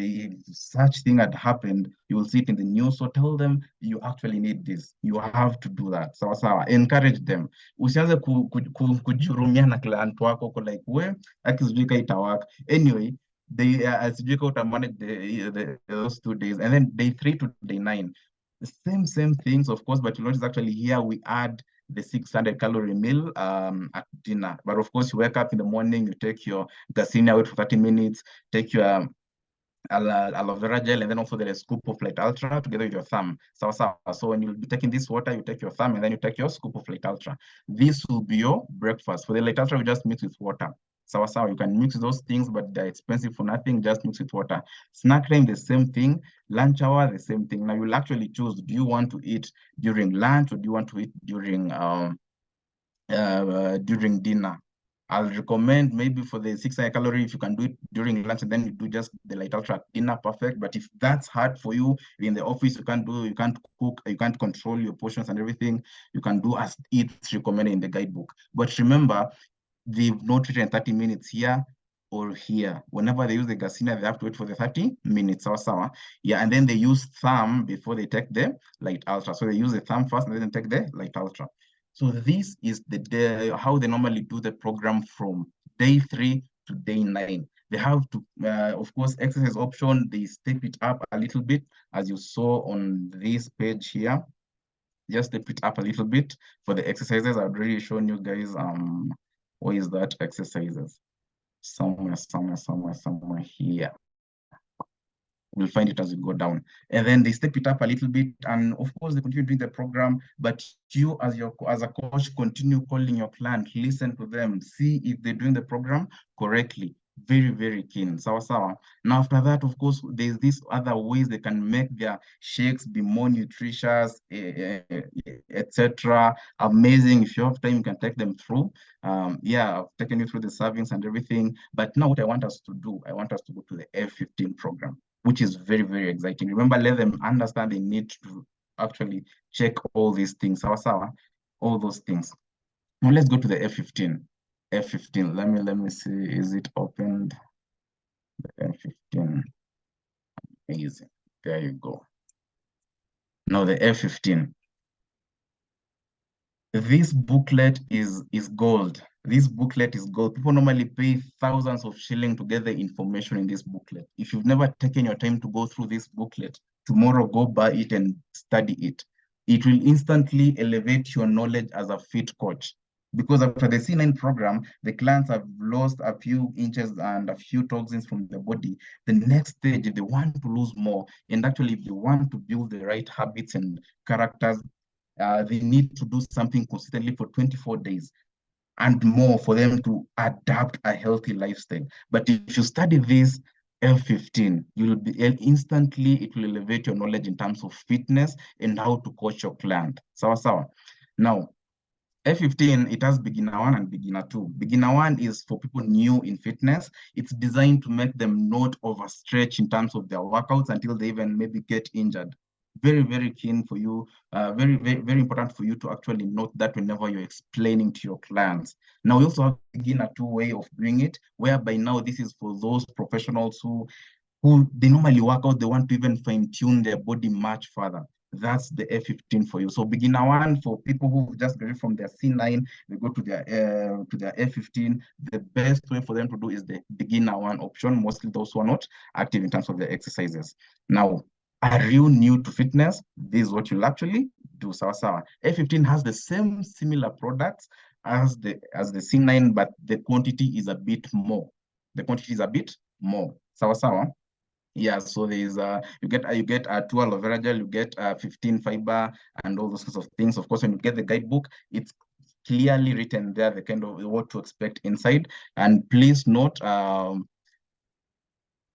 such thing had happened, you will see it in the news. So tell them you actually need this. You have to do that. So encourage them. Usianze kujihurumia na client wako like we akizujika itawaka. Anyway, they sijui kama utamanage those 2 days, and then day 3 to day 9. The same things, of course, but you'll notice actually here we add the 600-calorie meal at dinner. But of course, you wake up in the morning, you take your Garcinia, wait for 30 minutes, take your aloe vera gel, and then also there is a scoop of Light Ultra together with your thumb. So when you'll be taking this water, you take your thumb, and then you take your scoop of Light Ultra. This will be your breakfast. For the Light Ultra, we just mix with water. So you can mix those things, but they're expensive for nothing. Just mix with water. Snack time, the same thing. Lunch hour, the same thing. Now you'll actually choose: do you want to eat during lunch, or do you want to eat during dinner? I'll recommend maybe for the 600 calorie, if you can do it during lunch and then you do just the Light Ultra dinner, perfect. But if that's hard for you in the office, you can't cook, you can't control your portions and everything, you can do as it's recommended in the guidebook. But remember, they've not written 30 minutes here or here. Whenever they use the Garcinia, they have to wait for the 30 minutes. Yeah, and then they use thumb before they take the Light Ultra. So they use the thumb first and then take the Light Ultra. So this is how they normally do the program from day 3 to day 9. They have to, of course, exercise option, they step it up a little bit, as you saw on this page here. Just step it up a little bit for the exercises. I've already shown you guys, where is that exercises? Somewhere here. We'll find it as we go down. And then they step it up a little bit. And of course, they continue doing the program, but you as a coach, continue calling your client, listen to them, see if they're doing the program correctly. Very, very keen. Sawa. Now, after that, of course, there's these other ways they can make their shakes be more nutritious, etc. Amazing. If you have time, you can take them through. Yeah, I've taken you through the servings and everything. But now what I want us to do, I want us to go to the F15 program, which is very, very exciting. Remember, let them understand they need to actually check all these things, all those things. Now let's go to the F15. F15, let me see, is it opened? The F15, amazing, there you go. Now the F15. This booklet is gold. This booklet is gold. People normally pay thousands of shillings to get the information in this booklet. If you've never taken your time to go through this booklet, tomorrow go buy it and study it. It will instantly elevate your knowledge as a fit coach. Because after the C9 program, the clients have lost a few inches and a few toxins from the body. The next stage, if they want to lose more, and actually if they want to build the right habits and characters, they need to do something consistently for 24 days and more for them to adapt a healthy lifestyle. But if you study this F15, you'll be instantly, it will elevate your knowledge in terms of fitness and how to coach your client. Sawa. Now, F15, it has beginner 1 and beginner 2. Beginner 1 is for people new in fitness. It's designed to make them not overstretch in terms of their workouts until they even maybe get injured. Very, very keen for you, very, very, very important for you to actually note that whenever you're explaining to your clients. Now, we also have beginner 2 way of doing it, whereby now this is for those professionals who they normally work out, they want to even fine tune their body much further. That's the F15 for you. So beginner 1 for people who just graduated from their C9, they go to their F15. The best way for them to do is the beginner 1 option, mostly those who are not active in terms of their exercises. Now, are you new to fitness? This is what you'll actually do. Sawa. F15 has the same similar products as the C9, but the quantity is a bit more. The quantity is a bit more. Sawa. Yeah, so there's you get 2 aloe vera gel, you get 15 fiber and all those kinds of things. Of course, when you get the guidebook, it's clearly written there the kind of what to expect inside. And please note,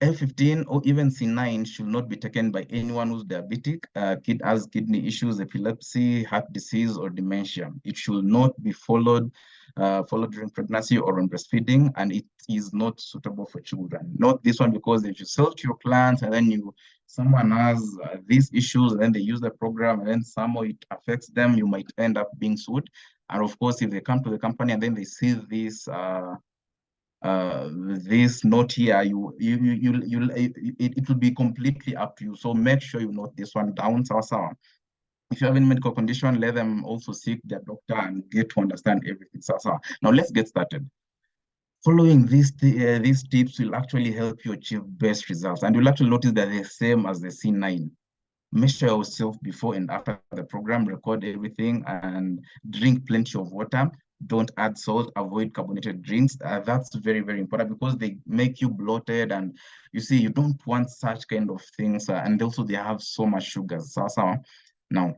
F15 or even C9 should not be taken by anyone who's diabetic, kid has kidney issues, epilepsy, heart disease, or dementia. It should not be followed during pregnancy or on breastfeeding, and it is not suitable for children. Not this one, because if you sell to your clients and then someone has these issues and then they use the program and then somehow it affects them, you might end up being sued. And of course, if they come to the company and then they see this this note here, it will be completely up to you. So make sure you note this one down. So if you have any medical condition, let them also seek their doctor and get to understand everything. So now let's get started. Following these tips will actually help you achieve best results, and you'll actually notice that they're the same as the C9. Measure yourself before and after the program, record everything, and drink plenty of water. Don't add salt, avoid carbonated drinks. That's very, very important because they make you bloated, and you see, you don't want such kind of things. And also they have so much sugars. So now,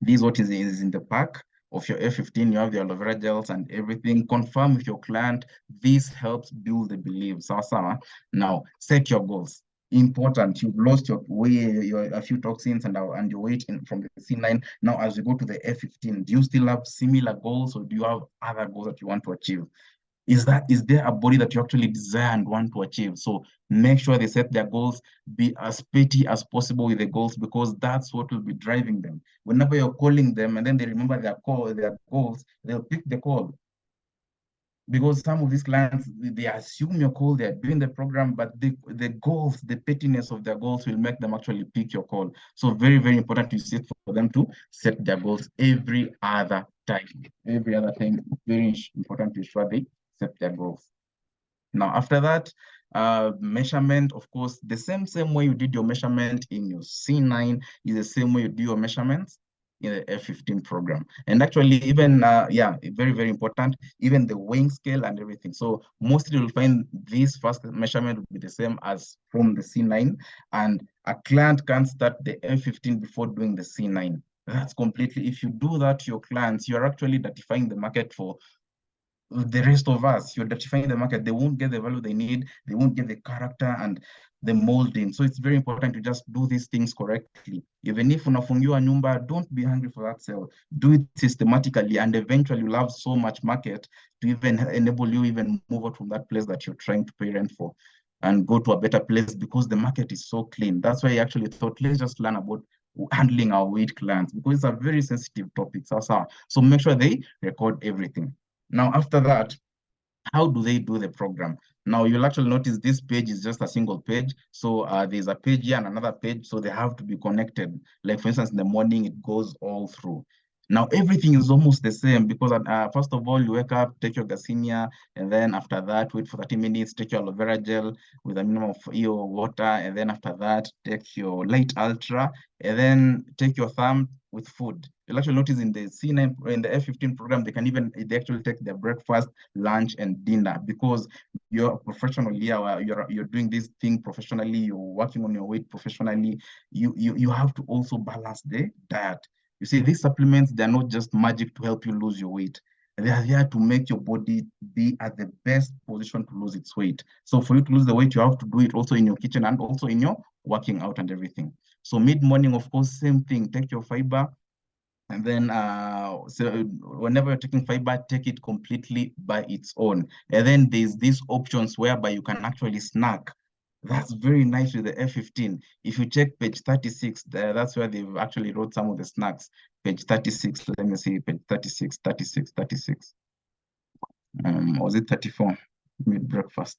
this is what is in the pack of your F15. You have the aloe vera gels and everything. Confirm with your client. This helps build the belief. So now, set your goals. Important. You've lost your weight, a few toxins and your weight from the C9. Now, as you go to the F15, do you still have similar goals, or do you have other goals that you want to achieve? Is there a body that you actually desire and want to achieve? So make sure they set their goals, be as petty as possible with the goals, because that's what will be driving them. Whenever you're calling them and then they remember their goals, they'll pick the call. Because some of these clients, they assume your call, they're doing the program, but the goals, the pettiness of their goals will make them actually pick your call. So very, very important to set for them to set their goals every other time. Every other time, very important to ensure they set their goals. Now, after that, measurement, of course, the same way you did your measurement in your C9 is the same way you do your measurements in the F15 program. And actually, even, very, very important, even the weighing scale and everything. So mostly you'll find this first measurement will be the same as from the C9, and a client can't start the F15 before doing the C9. That's completely, if you do that to your clients, you're actually identifying the market for the rest of us. You're identifying the market. They won't get the value they need. They won't get the character and the molding. So it's very important to just do these things correctly. Even if unafungiwa nyumba, don't be hungry for that sale. Do it systematically, and eventually you'll have so much market to even enable you even move out from that place that you're trying to pay rent for and go to a better place, because the market is so clean. That's why I actually thought, let's just learn about handling our weight clients, because it's a very sensitive topic. So make sure they record everything. Now, after that, how do they do the program? Now, you'll actually notice this page is just a single page. So there's a page here and another page, so they have to be connected. Like, for instance, in the morning, it goes all through. Now, everything is almost the same, because first of all, you wake up, take your Garcinia, and then after that, wait for 30 minutes, take your aloe vera gel with a minimum of your water, and then after that, take your light ultra, and then take your thumb with food. You'll actually notice in the C9, in the F15 program, they actually take their breakfast, lunch, and dinner, because you're professional here, you're doing this thing professionally, you're working on your weight professionally. You have to also balance the diet. You see, these supplements, they're not just magic to help you lose your weight. They are there to make your body be at the best position to lose its weight. So for you to lose the weight, you have to do it also in your kitchen and also in your working out and everything. So mid-morning, of course, same thing, take your fiber. And then so whenever you're taking fiber, take it completely by its own. And then there's these options whereby you can actually snack. That's very nice with the F15. If you check page 36, that's where they've actually wrote some of the snacks. Page 36, let me see, page 36. Was it 34? Mid breakfast.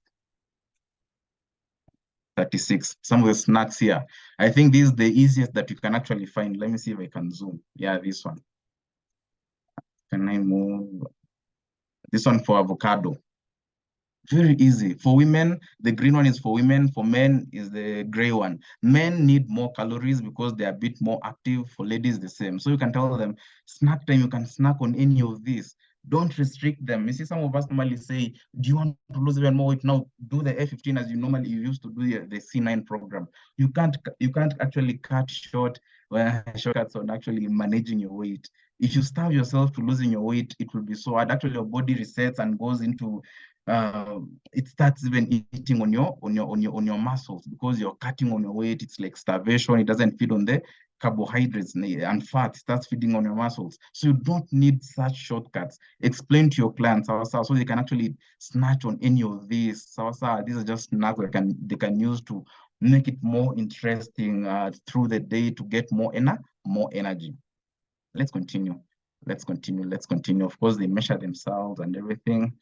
36. Some of the snacks here. I think this is the easiest that you can actually find. Let me see if I can zoom. Yeah, this one. Can I move? This one for avocado. Very easy. For women, the green one is for women. For men is the gray one. Men need more calories because they're a bit more active. For ladies, the same. So you can tell them, snack time, you can snack on any of these. Don't restrict them. You see, some of us normally say, do you want to lose even more weight? Now do the A15 as you used to do the C9 program. You can't actually cut shortcuts on actually managing your weight. If you starve yourself to losing your weight, it will be so hard. Actually, your body resets and goes into it starts even eating on your muscles, because you're cutting on your weight. It's like starvation. It doesn't feed on the carbohydrates and fat. Starts feeding on your muscles. So you don't need such shortcuts. Explain to your clients so they can actually snatch on any of these. These are just snacks they can use to make it more interesting through the day to get more energy. Let's continue. Let's continue. Of course, they measure themselves and everything.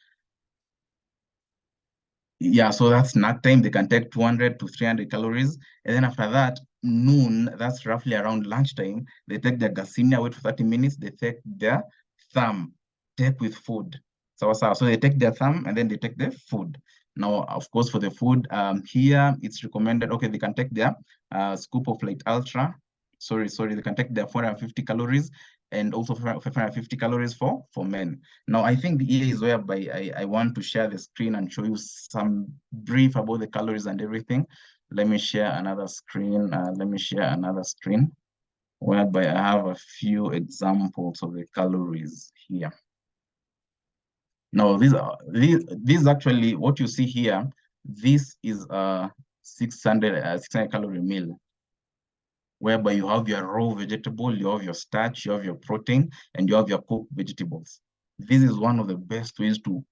Yeah, so that's snack time. They can take 200 to 300 calories. And then after that, noon, that's roughly around lunchtime, they take their Garcinia, wait for 30 minutes, they take their thumb, take with food. So they take their thumb and then they take the food. Now, of course, for the food, here it's recommended, okay, they can take their scoop of Light Ultra. They can take their 450 calories and also 550 calories for men. Now, I think the EA is whereby I want to share the screen and show you some brief about the calories and everything. Let me share another screen. Whereby I have a few examples of the calories here. Now, these actually, what you see here, this is a 600 calorie meal, whereby you have your raw vegetable, you have your starch, you have your protein, and you have your cooked vegetables. This is one of the best ways to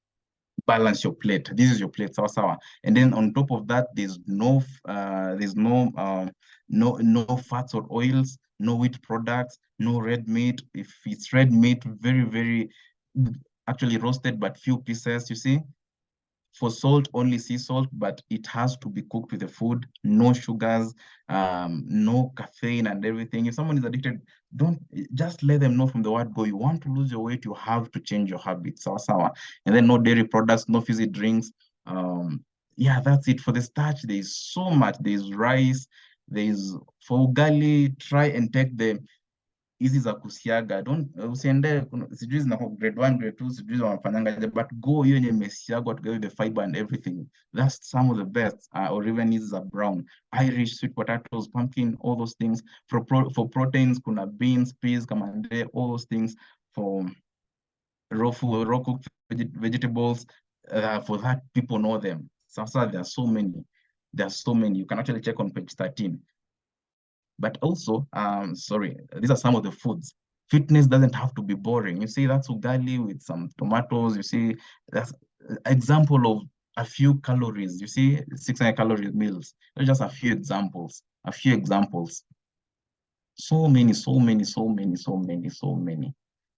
balance your plate. This is your plate, sawa. And then on top of that, there's no fats or oils, no wheat products, no red meat. If it's red meat, very, very actually roasted, but few pieces, you see. For salt, only sea salt, but it has to be cooked with the food, no sugars, no caffeine and everything. If someone is addicted, don't just let them know from the word go. You want to lose your weight, you have to change your habits. Sawa. And then no dairy products, no fizzy drinks. Yeah, that's it. For the starch, there is so much. There's rice, there's for ugali, try and take the hizi za kusiaga, usiende sijui zina grade 1 grade 2 sijui wanafanyangaje, but go hiyo yenye imesiagwa together with the fiber and everything. That's some of the best. Or even hizi za brown, Irish sweet potatoes, pumpkin, all those things. For proteins kuna beans, peas, kamande, all those things. For raw food, raw cooked vegetables, for that, people know them. So there are so many. You can actually check on page 13. But also, sorry, these are some of the foods. Fitness doesn't have to be boring. You see, that's ugali with some tomatoes. You see, that's an example of a few calories. You see, 600 calorie meals. They're just a few examples. So many.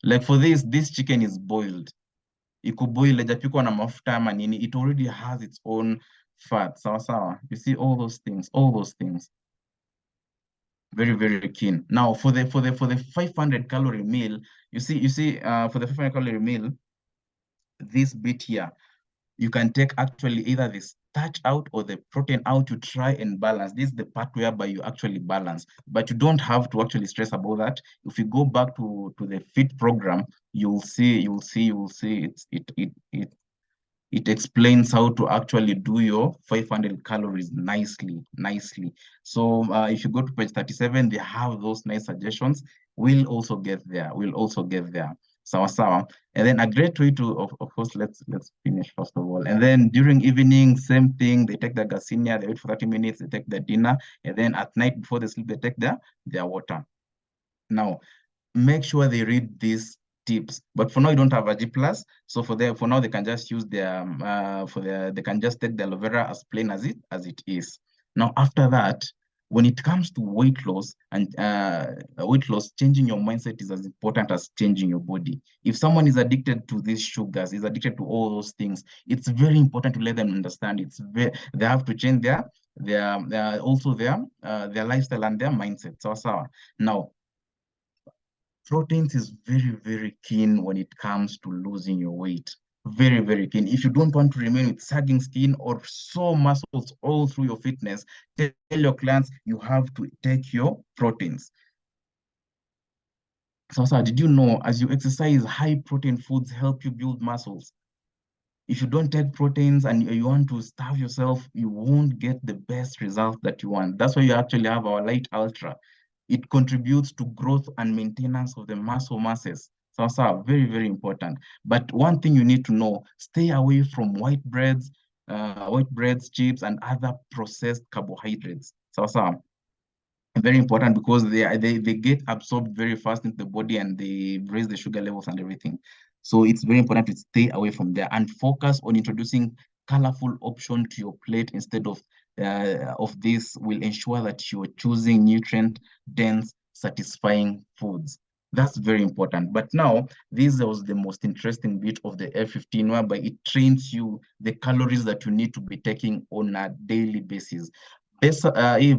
Like for this chicken is boiled. Iko boiled, hajapikwa na mafuta ama nini. It already has its own fat. Sawa. You see all those things. Very, very keen. Now for the 500 calorie meal, you see for the 500 calorie meal, this bit here, you can take actually either the starch out or the protein out to try and balance. This is the part whereby you actually balance, but you don't have to actually stress about that. If you go back to the FIT program, you'll see it explains how to actually do your 500 calories nicely. So if you go to page 37, they have those nice suggestions. We'll also get there. Sawa. And then a great way to, of course, let's finish first of all. And then during evening, same thing. They take the Garcinia, they wait for 30 minutes, they take the dinner, and then at night before they sleep, they take their water. Now, make sure they read these tips. But for now, you don't have a G plus. So for now, they can just use their they can just take the aloe vera as plain as it is. Now, after that, when it comes to weight loss, changing your mindset is as important as changing your body. If someone is addicted to these sugars, is addicted to all those things, it's very important to let them understand. They have to change their lifestyle and their mindset. So now, proteins is very, very keen when it comes to losing your weight. Very, very keen. If you don't want to remain with sagging skin or sore muscles all through your fitness, tell your clients you have to take your proteins. So, did you know as you exercise, high protein foods help you build muscles? If you don't take proteins and you want to starve yourself, you won't get the best result that you want. That's why you actually have our light ultra. It contributes to growth and maintenance of the muscle masses. So, very, very important. But one thing you need to know, stay away from white breads, chips, and other processed carbohydrates. So, very important because they get absorbed very fast into the body and they raise the sugar levels and everything. So it's very important to stay away from there and focus on introducing colorful option to your plate instead of this will ensure that you're choosing nutrient dense, satisfying foods. That's very important. But now, this was the most interesting bit of the F15, whereby it trains you the calories that you need to be taking on a daily basis. I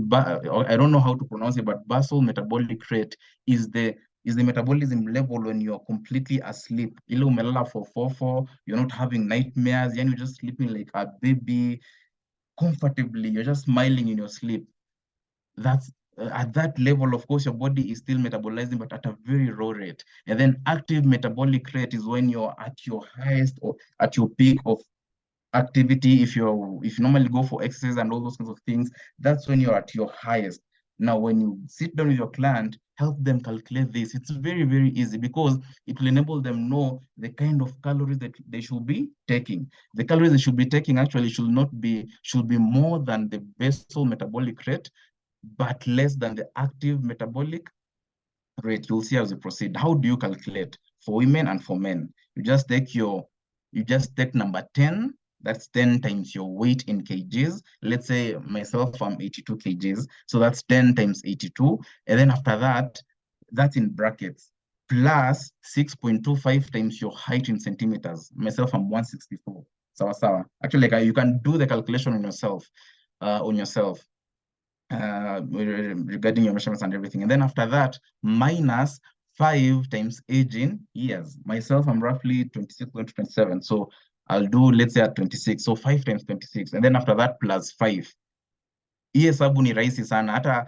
don't know how to pronounce it, but basal metabolic rate is the metabolism level when you're completely asleep. Ile umelala for 4, you're not having nightmares, and you're just sleeping like a baby comfortably. You're just smiling in your sleep. That's at that level, of course, your body is still metabolizing, but at a very low rate. And then active metabolic rate is when you're at your highest or at your peak of activity. If you normally go for exercise and all those kinds of things, that's when you're at your highest. Now, when you sit down with your client, help them calculate this. It's very, very easy because it will enable them know the kind of calories that they should be taking. The calories they should be taking actually should be more than the basal metabolic rate, but less than the active metabolic rate. You'll see as you proceed. How do you calculate for women and for men? You just take number 10. That's 10 times your weight in kgs. Let's say myself, I'm 82 kgs. So that's 10 times 82. And then after that, that's in brackets, plus 6.25 times your height in centimeters. Myself, I'm 164. Sawa. Actually, you can do the calculation on yourself. Regarding your measurements and everything. And then after that, minus 5 times age in years. Myself, I'm roughly 26 going to 27. So I'll do, let's say at 26. So 5 times 26. And then after that, plus 5. Yes, hesabu ni rahisi sana.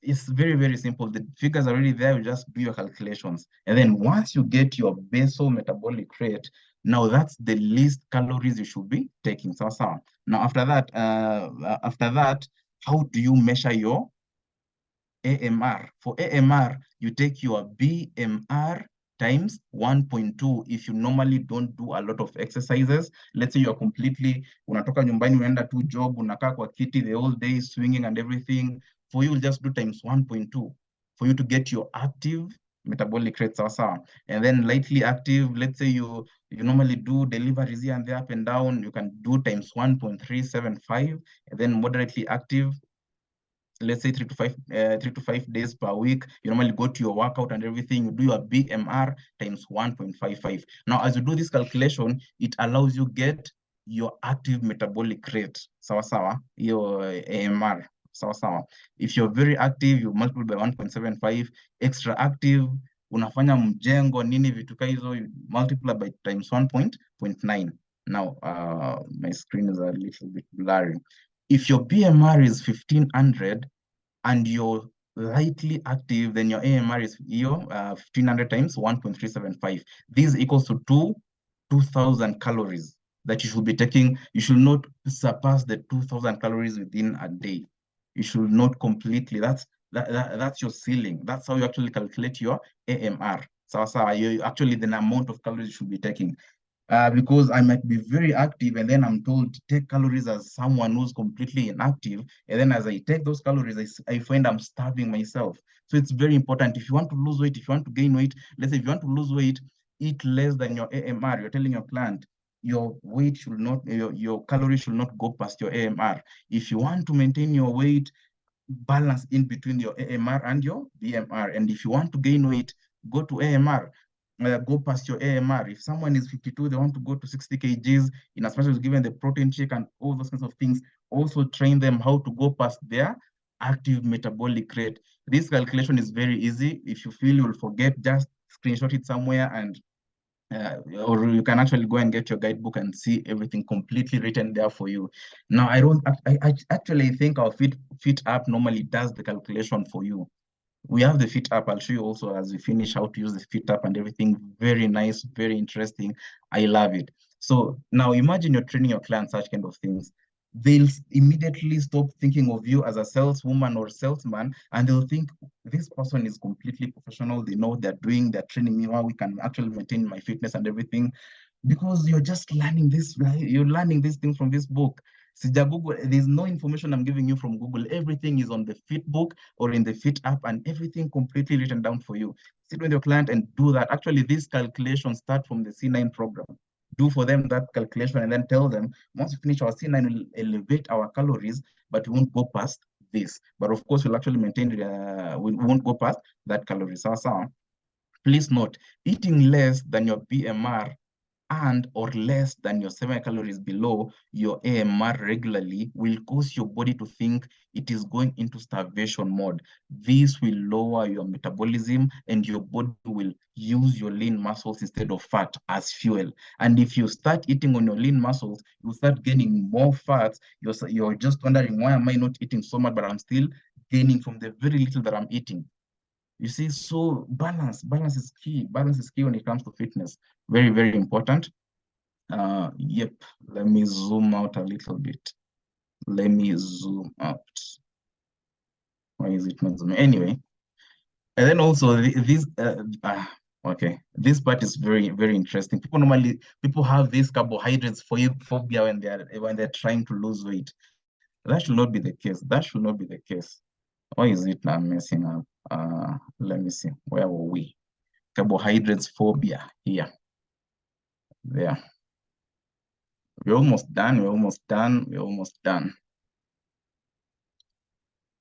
It's very, very simple. The figures are already there. You just do your calculations. And then once you get your basal metabolic rate, now that's the least calories you should be taking. So, now after that, how do you measure your AMR? For AMR, you take your BMR times 1.2 if you normally don't do a lot of exercises. Let's say you're completely, unatoka nyumbani unaenda tu job, unakaa kwa kiti the whole day swinging and everything. For you, just do times 1.2 for you to get your active metabolic rate. And then lightly active, let's say you normally do deliveries here and there up and down, you can do times 1.375. And then moderately active, let's say 3 to 5 days per week, you normally go to your workout and everything, you do your BMR times 1.55. Now, as you do this calculation, it allows you get your active metabolic rate, your AMR, If you're very active, you multiply by 1.75. Extra active, unafanya mjengo nini vitu hizo, you multiply by times 1.9. Now, my screen is a little bit blurry. If your BMR is 1500 and you're lightly active, then your AMR is 1500 times 1.375. This equals to 2,000 calories that you should be taking. You should not surpass the 2,000 calories within a day. You should not completely. That's your ceiling. That's how you actually calculate your AMR. So actually the amount of calories you should be taking. Because I might be very active and then I'm told to take calories as someone who's completely inactive. And then as I take those calories, I find I'm starving myself. So it's very important. If you want to lose weight, if you want to gain weight, let's say if you want to lose weight, eat less than your AMR. You're telling your client your weight should not, your calories should not go past your AMR. If you want to maintain your weight, balance in between your AMR and your BMR. And if you want to gain weight, go to AMR. Go past your AMR. If someone is 52, they want to go to 60 kgs, in as much as given the protein shake and all those kinds of things, also train them how to go past their active metabolic rate. This calculation is very easy. If you feel you'll forget, just screenshot it somewhere and or you can actually go and get your guidebook and see everything completely written there for you. Now, I actually think our Fit App normally does the calculation for you. We have the Fit app. I'll show you also as we finish how to use the Fit app and everything. Very nice, very interesting. I love it. So now imagine you're training your clients such kind of things. They'll immediately stop thinking of you as a saleswoman or salesman, and they'll think this person is completely professional. They know what they're doing. They're training me how we can actually maintain my fitness and everything, because you're just learning this. You're learning these things from this book. Google, there's no information I'm giving you from Google. Everything is on the Fit book or in the Fit app, and everything completely written down for you. Sit with your client and do that. Actually, these calculations start from the C9 program. Do for them that calculation and then tell them, once we finish our C9, we'll elevate our calories, but we won't go past this. But of course, we'll actually maintain, we won't go past that calories. So, please note, eating less than your BMR and or less than your 7 calories below your AMR regularly will cause your body to think it is going into starvation mode. This will lower your metabolism and your body will use your lean muscles instead of fat as fuel. And if you start eating on your lean muscles, you start gaining more fats. You're just wondering, why am I not eating so much, but I'm still gaining from the very little that I'm eating. You see, so balance is key. Balance is key when it comes to fitness. Very, very important. Yep, let me zoom out a little bit. Let me zoom out. Why is it not zooming? Anyway, and then also okay, this part is very, very interesting. People have these carbohydrates phobia when they're trying to lose weight. That should not be the case. That should not be the case. Why is it now messing up? Let me see. Where were we? Carbohydrates phobia here. There. We're almost done. We're almost done. We're almost done.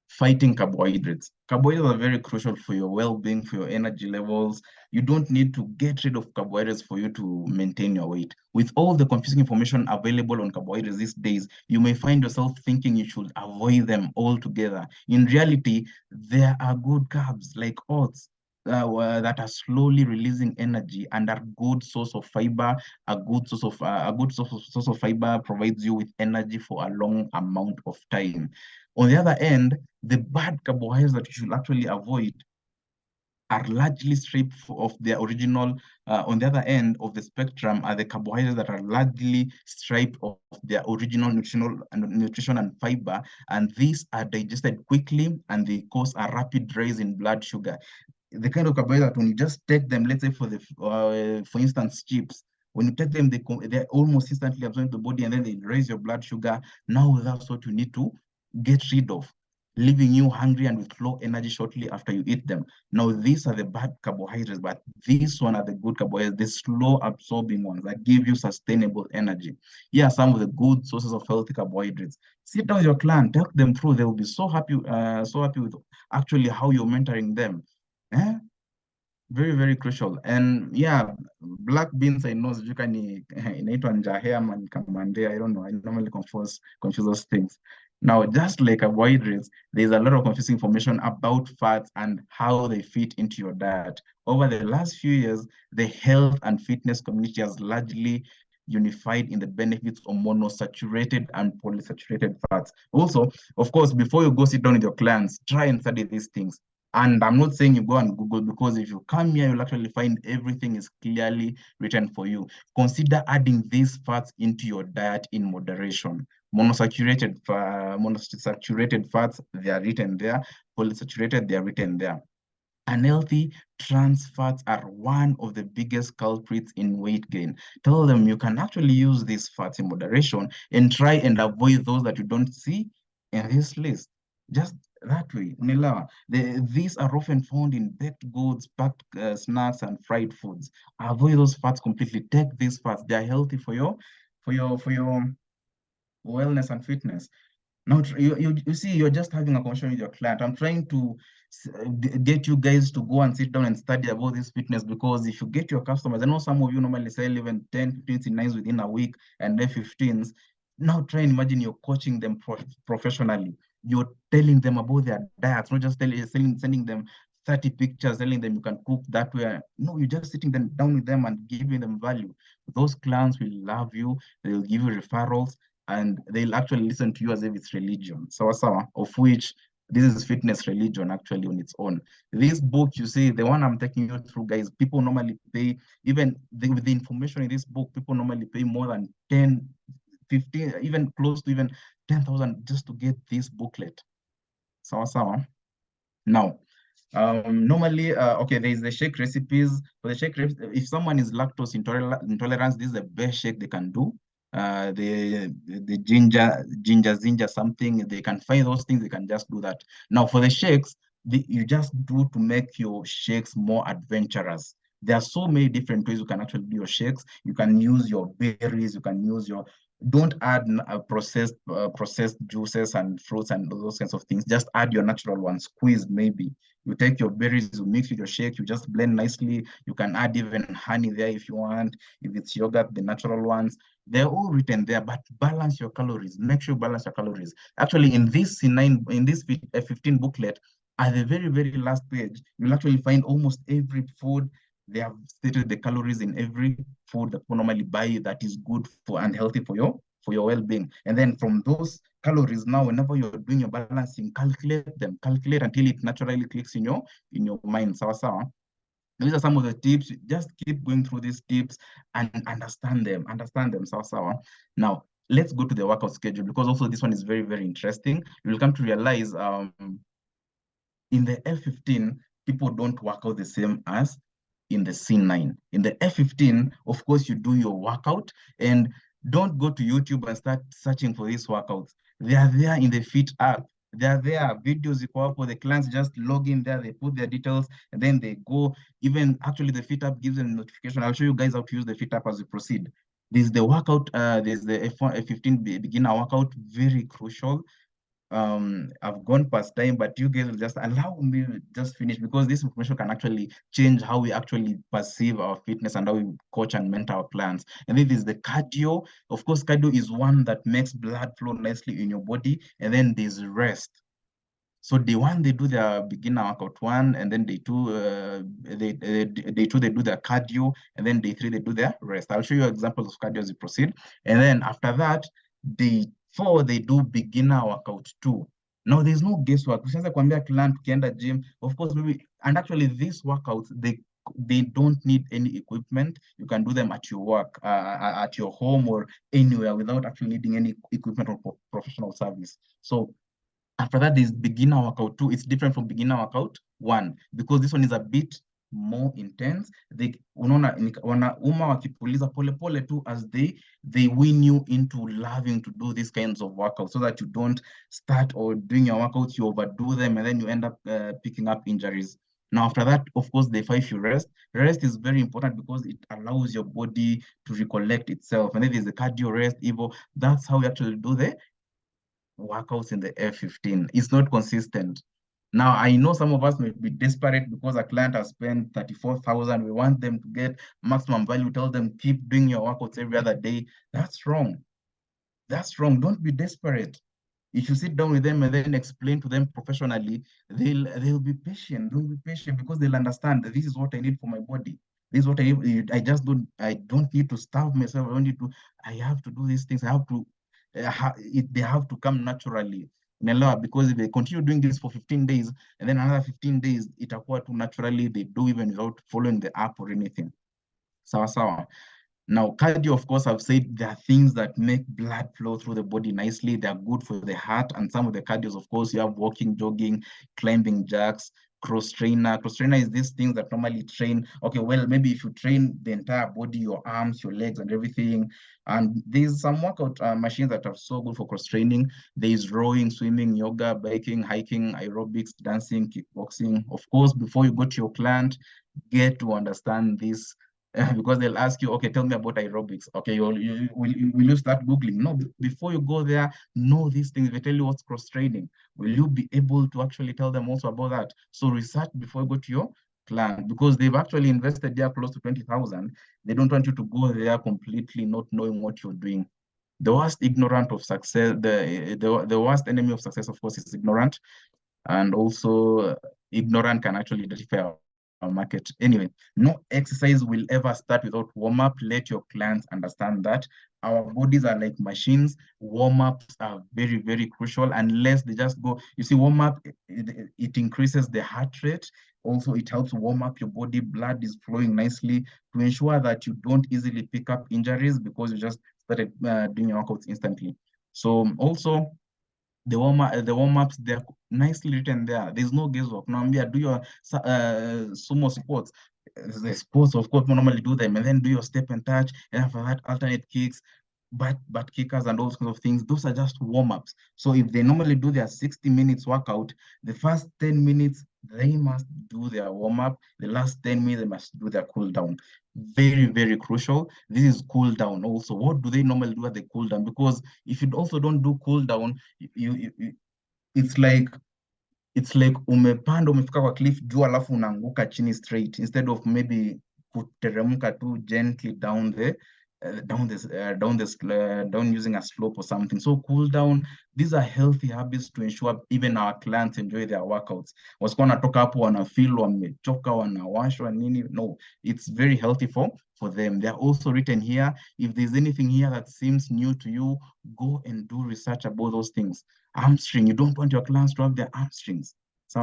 Fighting carbohydrates. Carbohydrates are very crucial for your well-being, for your energy levels. You don't need to get rid of carbohydrates for you to maintain your weight. With all the confusing information available on carbohydrates these days, you may find yourself thinking you should avoid them altogether. In reality, there are good carbs like oats, that are slowly releasing energy and are good source of fiber. A good source of fiber provides you with energy for a long amount of time. On the other end, the bad carbohydrates that you should actually avoid are largely stripped of their original. On the other end of the spectrum are the carbohydrates that are largely stripped of their original nutrition and fiber, and these are digested quickly and they cause a rapid rise in blood sugar. The kind of carbohydrates that when you just take them, let's say for instance, chips, when you take them, they're almost instantly absorbed in the body and then they raise your blood sugar. Now that's what you need to get rid of, leaving you hungry and with low energy shortly after you eat them. Now, these are the bad carbohydrates, but these one are the good carbohydrates, the slow absorbing ones that give you sustainable energy. Here are some of the good sources of healthy carbohydrates. Sit down with your client, talk them through. They will be so happy with actually how you're mentoring them. Eh? Very, very crucial. And yeah, black beans, I know you can inaitwa njahea ama nikamande, I don't know. I normally confuse those things. Now, just like carbohydrates, there's a lot of confusing information about fats and how they fit into your diet. Over the last few years, the health and fitness community has largely unified in the benefits of monosaturated and polysaturated fats. Also, of course, before you go sit down with your clients, try and study these things. And I'm not saying you go and Google, because if you come here, you'll actually find everything is clearly written for you. Consider adding these fats into your diet in moderation. Monosaturated fats, they are written there. Polysaturated, they are written there. Unhealthy trans fats are one of the biggest culprits in weight gain. Tell them you can actually use these fats in moderation and try and avoid those that you don't see in this list. Just that way, these are often found in baked goods, packed snacks, and fried foods. Avoid those fats completely. Take these fats; they are healthy for your wellness and fitness. Now, you see, you're just having a conversation with your client. I'm trying to get you guys to go and sit down and study about this fitness, because if you get your customers, I know some of you normally sell even 10, 15 C9s within a week and then 15s. Now try and imagine you're coaching them professionally. You're telling them about their diets, not just sending them 30 pictures, telling them you can cook that way. No, you're just sitting them down with them and giving them value. Those clients will love you. They'll give you referrals, and they'll actually listen to you as if it's religion. Of which This is fitness religion actually on its own. This book, you see, the one I'm taking you through, guys, people normally pay, even with the information in this book, people normally pay more than 10, 15, even close to even 10,000 just to get this booklet. Sawa. Now, normally, okay, there is the shake recipes. For the shake, if someone is lactose intolerant, this is the best shake they can do. The ginger something, they can find those things, they can just do that. Now for the shakes, you just do to make your shakes more adventurous. There are so many different ways you can actually do your shakes. You can use your berries, you can use your, don't add processed juices and fruits and those kinds of things. Just add your natural ones, squeezed maybe. You take your berries, you mix with your shake, you just blend nicely. You can add even honey there if you want. If it's yogurt, the natural ones, they're all written there, but balance your calories. Make sure you balance your calories. Actually, in this C9, in this 15 booklet, at the very, very last page, you'll actually find almost every food. They have stated the calories in every food that we normally buy that is good for and healthy for your well-being. And then from those calories, now whenever you're doing your balancing, calculate until it naturally clicks in your mind. Sawa. These are some of the tips. Just keep going through these tips and understand them. Sawa. Now, let's go to the workout schedule, because also this one is very, very interesting. You'll come to realize in the F15, people don't work out the same as in the C9. In the F15, of course, you do your workout, and don't go to YouTube and start searching for these workouts. They are there in the Fit app. They are there, videos you call for the clients, just log in there, they put their details, and then they go. Even actually the Fit app gives them notification. I'll show you guys how to use the Fit app as we proceed. There's the workout, there's the F15 beginner workout, very crucial. I've gone past time, but you guys will just allow me to just finish, because this information can actually change how we actually perceive our fitness and how we coach and mentor our clients. And then there's the cardio. Of course, cardio is one that makes blood flow nicely in your body. And then there's rest. So day one, they do their beginner workout one, and then day two, day two, they do their cardio, and then day three, they do their rest. I'll show you examples of cardio as we proceed. And then after that, day four, they do beginner workout two. Now, there's no guesswork. Usianze kuambia client ukienda gym, of course, maybe, and actually these workouts, they don't need any equipment. You can do them at your work, at your home or anywhere without actually needing any equipment or professional service. So after that, there's beginner workout 2. It's different from beginner workout 1 because this one is a bit more intense. Unaona wakipuliza pole pole tu as they win you into loving to do these kinds of workouts, so that you don't start or doing your workouts, you overdo them, and then you end up picking up injuries. Now, after that, of course, day 5, you rest. Rest is very important because it allows your body to recollect itself. And then there's the cardio rest, Evo. That's how we actually do the workouts in the F15. It's not consistent. Now, I know some of us may be desperate because a client has spent 34,000. We want them to get maximum value. Tell them, keep doing your workouts every other day. That's wrong. That's wrong. Don't be desperate. If you sit down with them and then explain to them professionally, they'll be patient. They'll be patient because they'll understand that this is what I need for my body. This is what I need. I don't need to starve myself. I have to do these things. I have to they have to come naturally. Because if they continue doing this for 15 days and then another 15 days, itakuwa too naturally, they do even without following the app or anything. Sawa. Now, cardio, of course, I've said there are things that make blood flow through the body nicely. They're good for the heart. And some of the cardios, of course, you have walking, jogging, climbing jacks, cross trainer. Cross trainer is these things that normally train. Okay, well, maybe if you train the entire body, your arms, your legs, and everything. And there's some workout machines that are so good for cross training. There's rowing, swimming, yoga, biking, hiking, aerobics, dancing, kickboxing. Of course, before you go to your client, get to understand this because they'll ask you, okay, tell me about aerobics. Okay, will you start Googling? No, before you go there, know these things. If they tell you what's cross-training, will you be able to actually tell them also about that? So research before you go to your client, because they've actually invested there close to 20,000. They don't want you to go there completely not knowing what you're doing. The worst ignorant of success, the worst enemy of success, of course, is ignorant. And also ignorant can actually identify our market. Anyway, no exercise will ever start without warm-up. Let your clients understand that our bodies are like machines. Warm-ups are very, very crucial. Unless they just go, you see, warm-up, it increases the heart rate. Also, it helps warm up your body. Blood is flowing nicely to ensure that you don't easily pick up injuries because you just started doing your workouts instantly. So also, the warm-ups, they're nicely written there. There's no guesswork. Now, do your sumo sports. The sports, of course, we normally do them, and then do your step and touch, and after that, alternate kicks, butt kickers, and those kinds of things. Those are just warm-ups. So if they normally do their 60 minutes workout, the first 10 minutes, they must do their warm-up. The last 10 minutes, they must do their cool down. Very, very crucial. This is cool down also. What do they normally do at the cool down? Because if you also don't do cool down, it's like umepanda umefika kwa cliff juu alafu unaanguka chini straight instead of maybe kuteremka tu gently down down using a slope or something. So cool down, these are healthy habits to ensure even our clients enjoy their workouts. Wasikuwa wanatoka hapo wanafeel wamechoka, wanawashwa nini. No, it's very healthy for them. They're also written here. If there's anything here that seems new to you, go and do research about those things. Hamstring, you don't want your clients to have their hamstrings. To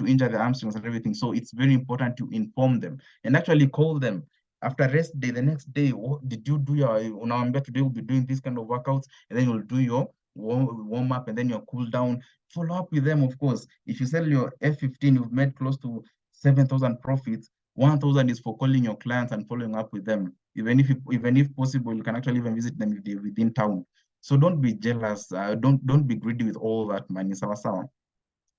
injure the hamstrings and everything. So it's very important to inform them and actually call them after rest day, the next day. What did you do? Today we'll be doing this kind of workouts, and then you'll do your warm up and then your cool down. Follow up with them, of course. If you sell your F15, you've made close to 7,000 profits. 1,000 is for calling your clients and following up with them. Even if possible, you can actually even visit them if they're within town. So don't be jealous. Don't be greedy with all that money. Sawa.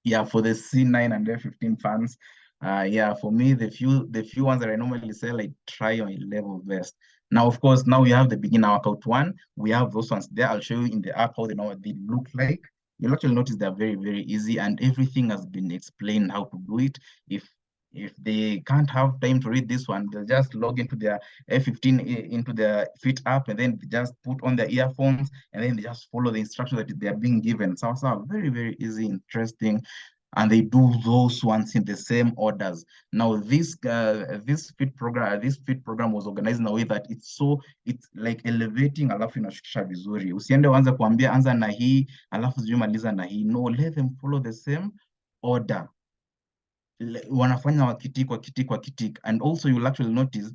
Yeah, for the C9 and F15 fans, yeah, for me, the few ones that I normally sell, I try on a level best. Now, of course, now we have the beginner workout one. We have those ones there. I'll show you in the app how they look like. You'll actually notice they're very, very easy, and everything has been explained how to do it. If they can't have time to read this one, they'll just log into their F15 into their Fit app, and then they just put on their earphones, and then they just follow the instructions that they are being given. So very, very easy, interesting, and they do those ones in the same orders. Now, this fit program was organized in a way that it's like elevating alafu inashukisha vizuri. Usiende uanze kuambia anza na hii alafu sijui maliza na hii. No, let them follow the same order. Wanafanya wakitik. And also you'll actually notice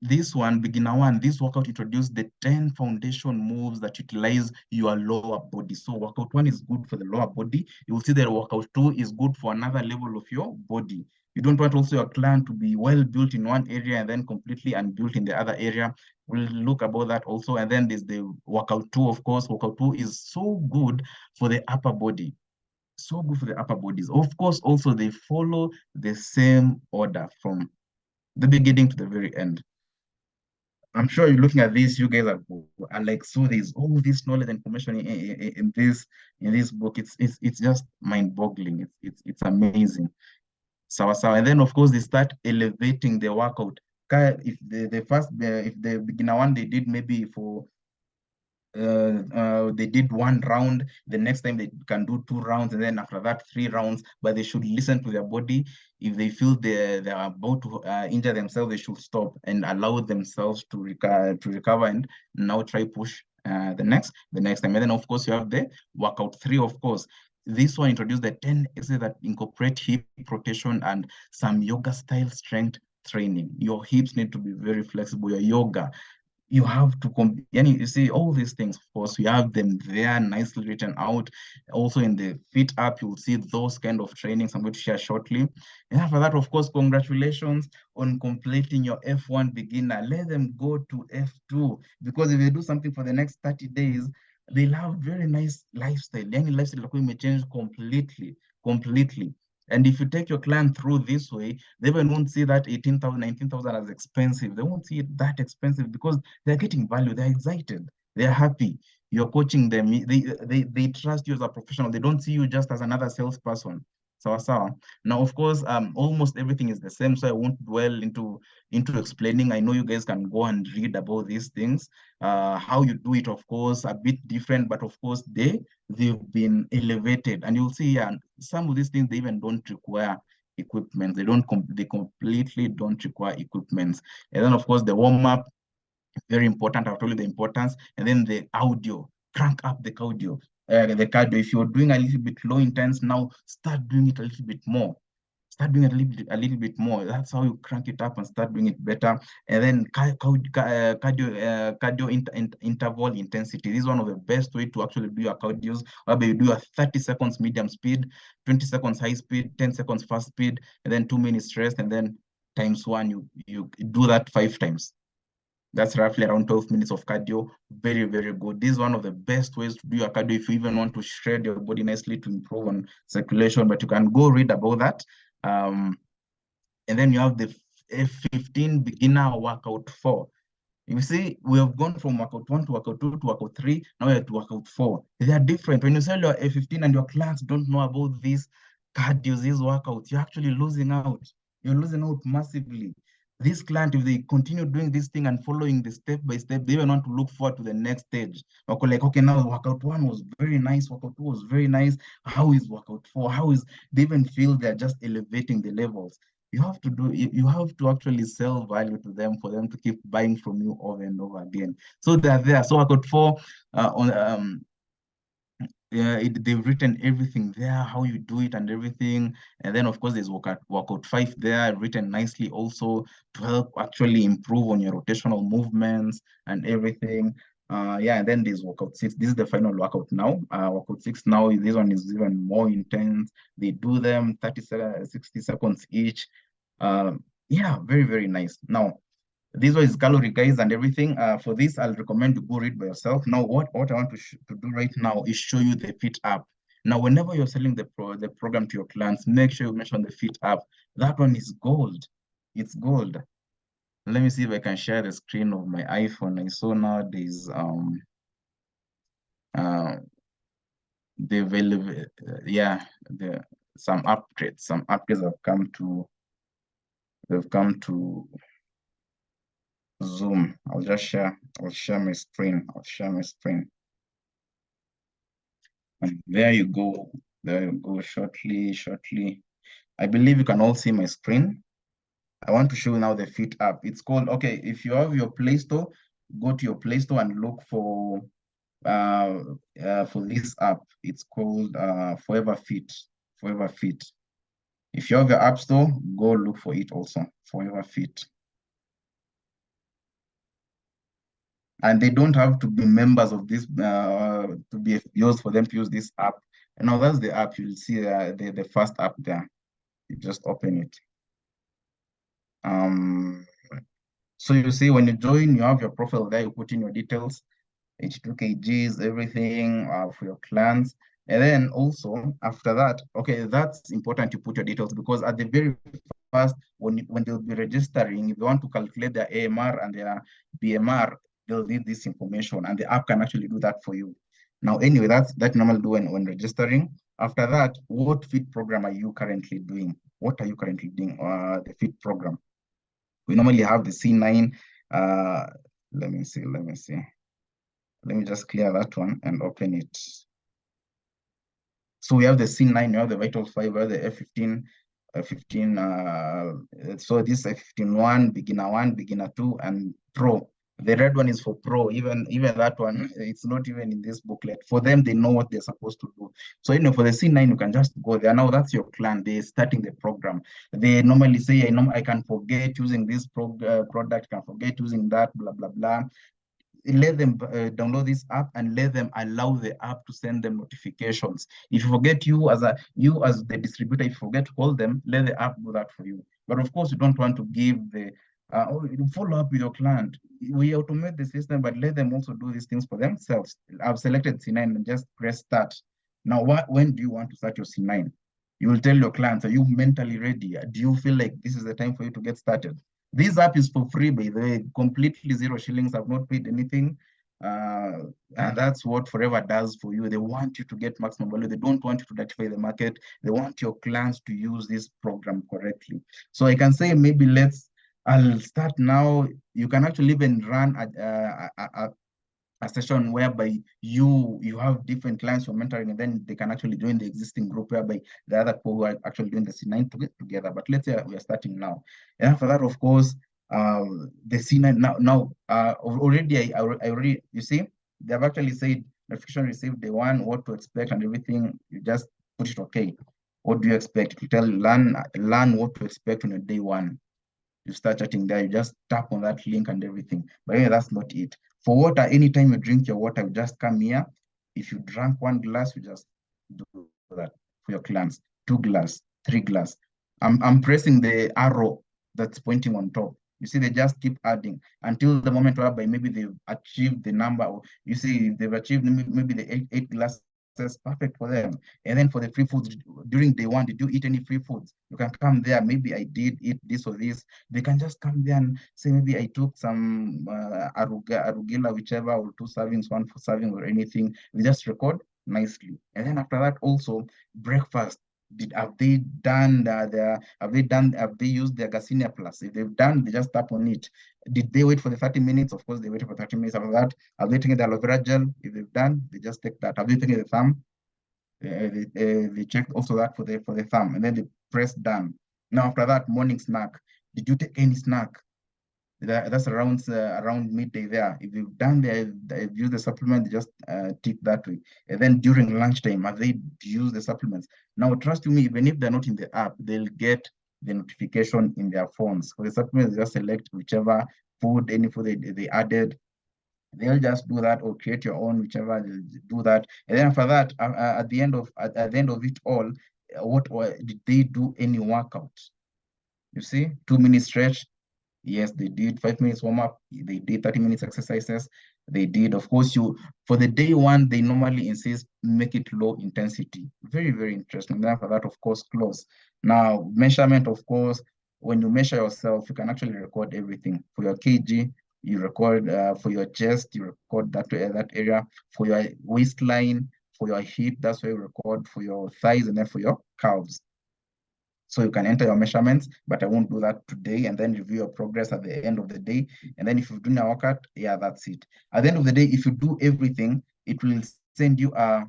this one, beginner one, this workout introduced the 10 foundation moves that utilize your lower body. So workout one is good for the lower body. You will see that workout two is good for another level of your body. You don't want also your client to be well built in one area and then completely unbuilt in the other area. We'll look about that also. And then there's the workout two, of course. Workout two is so good for the upper body. So good for the upper bodies. Of course, also they follow the same order from the beginning to the very end. I'm sure you're looking at this, you guys are like, so there's all this knowledge and information in this book. It's just mind-boggling. It's amazing. And then of course they start elevating the workout. If the beginner one they did maybe for they did one round, the next time they can do 2 rounds, and then after that 3 rounds, but they should listen to their body. If they feel they're about to injure themselves, they should stop and allow themselves to recover and now try push the next time. And then of course you have the workout 3, of course. This one introduced the 10 exercises that incorporate hip rotation and some yoga style strength training. Your hips need to be very flexible. Your yoga, you have to you see all these things. Of course, we have them there nicely written out. Also in the Fit app, you'll see those kind of trainings I'm going to share shortly. And after that, of course, congratulations on completing your F1 beginner. Let them go to F2, because if they do something for the next 30 days, they'll have very nice lifestyle. Young lifestyle may change completely. And if you take your client through this way, they even won't see that 18,000, 19,000 as expensive. They won't see it that expensive because they're getting value. They're excited. They're happy. You're coaching them. They trust you as a professional. They don't see you just as another salesperson. So. Now, of course, almost everything is the same, so I won't dwell into explaining. I know you guys can go and read about these things. How you do it, of course, a bit different, but of course, they've been elevated. And you'll see, some of these things, they even don't require equipment. They completely don't require equipment. And then, of course, the warm-up, Very important. I've told you the importance. And then the audio, crank up the cardio. The cardio. If you're doing a little bit low intense now, start doing it a little bit more. Start doing it a little bit more. That's how you crank it up and start doing it better. And then cardio interval intensity. This is one of the best way to actually do your cardios. Whereby you do a 30 seconds medium speed, 20 seconds high speed, 10 seconds fast speed, and then 2 minutes rest, and then times one. You do that 5 times. That's roughly around 12 minutes of cardio. Very, very good. This is one of the best ways to do your cardio if you even want to shred your body nicely to improve on circulation, but you can go read about that. And then you have the F15 beginner workout 4. You see, we have gone from workout 1 to workout 2 to workout 3, now we're to workout 4. They are different. When you sell your F15 and your clients don't know about these cardio, these workouts, you're actually losing out. You're losing out massively. This client, if they continue doing this thing and following the step by step, they will want to look forward to the next stage. Like, okay, now workout 1 was very nice, workout 2 was very nice. How is workout 4? How is they even feel they're just elevating the levels? You have to actually sell value to them for them to keep buying from you over and over again. So they're there. So workout 4 they've written everything there, how you do it and everything. And then of course there's workout 5 there, written nicely also to help actually improve on your rotational movements and everything. Yeah, and then there's workout 6. This is the final workout now. Workout 6 now, this one is even more intense. They do them 60 seconds each. Yeah, very, very nice. Now, this one is calorie guys and everything. For this, I'll recommend you go read by yourself. Now, what I want to do right now is show you the Fit app. Now, whenever you're selling the program to your clients, make sure you mention the Fit app. That one is gold. It's gold. Let me see if I can share the screen of my iPhone. I saw nowadays the available, some upgrades have come to Zoom. I'll share my screen. And there you go. Shortly. I believe you can all see my screen. I want to show you now the Fit app. It's called, okay, if you have your Play Store, go to your Play Store and look for this app. It's called Forever Fit. If you have your App Store, go look for it also, Forever Fit. And they don't have to be members of this to be FBOs for them to use this app. And now that's the app. You'll see the first app there. You just open it. So you see when you join, you have your profile there. You put in your details, 82 kgs, everything for your clients. And then also after that, okay, that's important to put your details because at the very first, when they'll be registering, if they want to calculate their AMR and their BMR, they'll need this information and the app can actually do that for you. Now, anyway, that normally do when registering. After that, what FIT program are you currently doing? What are you currently doing? The FIT program. We normally have the C9. Let me see. Let me just clear that one and open it. So we have the C9, you have the Vital Fiber, the F15, so this F15 beginner 1, beginner 2, and Pro. The red one is for Pro. Even that one, it's not even in this booklet. For them, they know what they're supposed to do. So for the C9, you can just go there. Now that's your client. They're starting the program. They normally say, I can forget using this product, can forget using that, blah, blah, blah. Let them download this app and let them allow the app to send them notifications. If you forget, you as the distributor, if you forget to call them, let the app do that for you. But of course, you don't want to give the follow up with your client. We automate the system, but let them also do these things for themselves. I've selected C9 and just press start. Now, when do you want to start your C9? You will tell your clients, are you mentally ready? Do you feel like this is the time for you to get started? This app is for free, by the way, completely 0 shillings. I've not paid anything. And that's what Forever does for you. They want you to get maximum value. They don't want you to rectify the market. They want your clients to use this program correctly. So I can say maybe I'll start now. You can actually even run a session whereby you have different clients you're mentoring, and then they can actually join the existing group whereby the other people who are actually doing the C9 together. But let's say we are starting now. And after that, of course, The C9 already I already, you see, they have actually said notification received day one, what to expect and everything. You just put it okay. What do you expect? You tell learn what to expect on your day one. You start chatting there, you just tap on that link and everything. But anyway, that's not it. For water, anytime you drink your water, you just come here. If you drank 1 glass, you just do that for your clients. 2 glass, 3 glass. I'm pressing the arrow that's pointing on top. You see, they just keep adding until the moment whereby maybe they've achieved the number. You see, they've achieved maybe the eight glasses, perfect for them. And then for the free foods, during day one, did you eat any free foods? You can come there. Maybe I did eat this or this. They can just come there and say, maybe I took some arugula, whichever, or 2 servings, 1 for serving or anything. We just record nicely. And then after that, also breakfast. Have they used their Garcinia Plus? If they've done, they just tap on it. Did they wait for the 30 minutes? Of course, they waited for 30 minutes. After that, have they taken the aloe vera gel? If they've done, they just take that. Have they taken the thumb? They checked also that for the thumb, and then they press done. Now after that, morning snack. Did you take any snack? That's around midday there. If you've done they've used the supplement, they just tick that way. And then during lunchtime, have they used the supplements? Now, trust me, even if they're not in the app, they'll get the notification in their phones. For the supplements, they just select whichever food, any food they added. They'll just do that or create your own, whichever, they'll do that. And then after that, at the end of it all, did they do any workout? You see, 2 minutes stretch. Yes, they did 5 minutes warm up. They did 30 minutes exercises. They did, of course, for the day one, they normally insist make it low intensity. Very, very interesting. Then after that, of course, close. Now, measurement, of course, when you measure yourself, you can actually record everything. For your kg, you record, for your chest, you record that area. For your waistline, for your hip, that's where you record, for your thighs, and then for your calves. So you can enter your measurements, but I won't do that today, and then review your progress at the end of the day. And then if you've done a workout, yeah, that's it. At the end of the day, if you do everything, it will send you a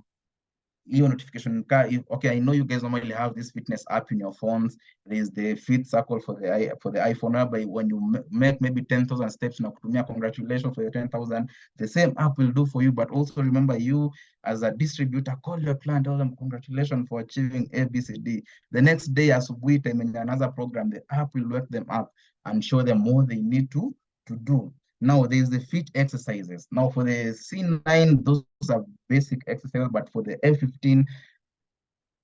notification. Okay, I know you guys normally have this fitness app in your phones. There's the Fit Circle for the iPhone, whereby when you make maybe 10,000 steps, congratulations for your 10,000. The same app will do for you, but also remember, you as a distributor, call your client, tell them congratulations for achieving ABCD. The next day, as we time in another program, the app will wake them up and show them what they need to do. Now, there's the fit exercises. Now, for the C9, those are basic exercises, but for the F15,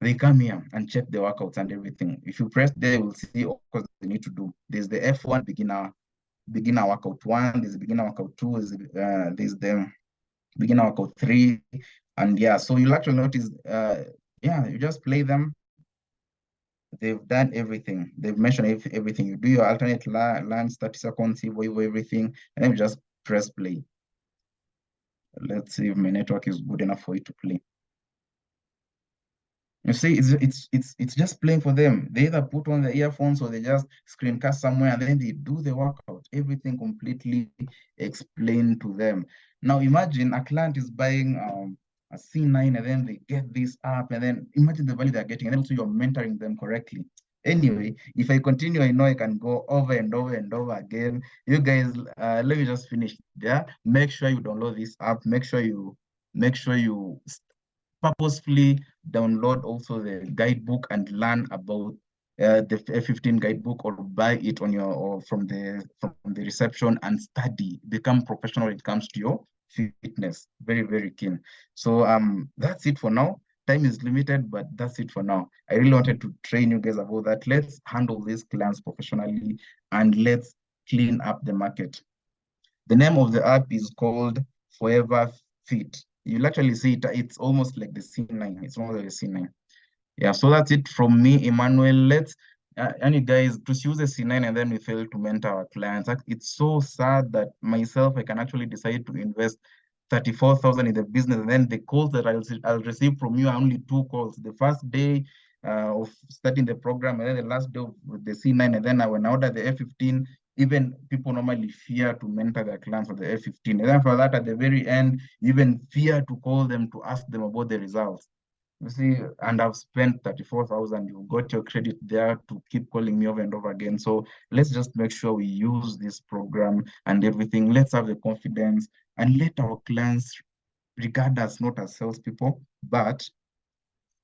they come here and check the workouts and everything. If you press there, you will see, of course, they need to do. There's the F1 beginner workout 1, there's the beginner workout 2, there's the beginner workout 3, and yeah, so you'll actually notice, you just play them. They've done everything. They've mentioned everything. You do your alternate lines, 30 seconds, everything, and then you just press play. Let's see if my network is good enough for it to play. You see, it's just playing for them. They either put on the earphones or they just screencast somewhere, and then they do the workout. Everything completely explained to them. Now imagine a client is buying a C9, and then they get this app, and then imagine the value they're getting, and then also you're mentoring them correctly. Anyway, if I continue, I know I can go over and over and over again. You guys, let me just finish there. Make sure you download this app. Make sure you purposefully download also the guidebook and learn about the F15 guidebook, or buy it on your from the reception and study. Become professional when it comes to your fitness. Very, very keen. So that's it for now. Time is limited, but that's it for now. I really wanted to train you guys about that. Let's handle these clients professionally, and let's clean up the market. The name of the app is called Forever Fit. You'll actually see it's almost like the C9. It's almost like the C9. Yeah, so that's it from me, Emmanuel. Let's, and you guys, just use the C9 and then we fail to mentor our clients. It's so sad that myself, I can actually decide to invest 34,000 in the business, and then the calls that I'll receive from you are only 2 calls. The first day of starting the program, and then the last day of the C9, and then when I order the F15, even people normally fear to mentor their clients for the F15. And then for that, at the very end, you even fear to call them to ask them about the results. You see, and I've spent 34,000. You got your credit there to keep calling me over and over again. So let's just make sure we use this program and everything. Let's have the confidence and let our clients regard us not as salespeople, but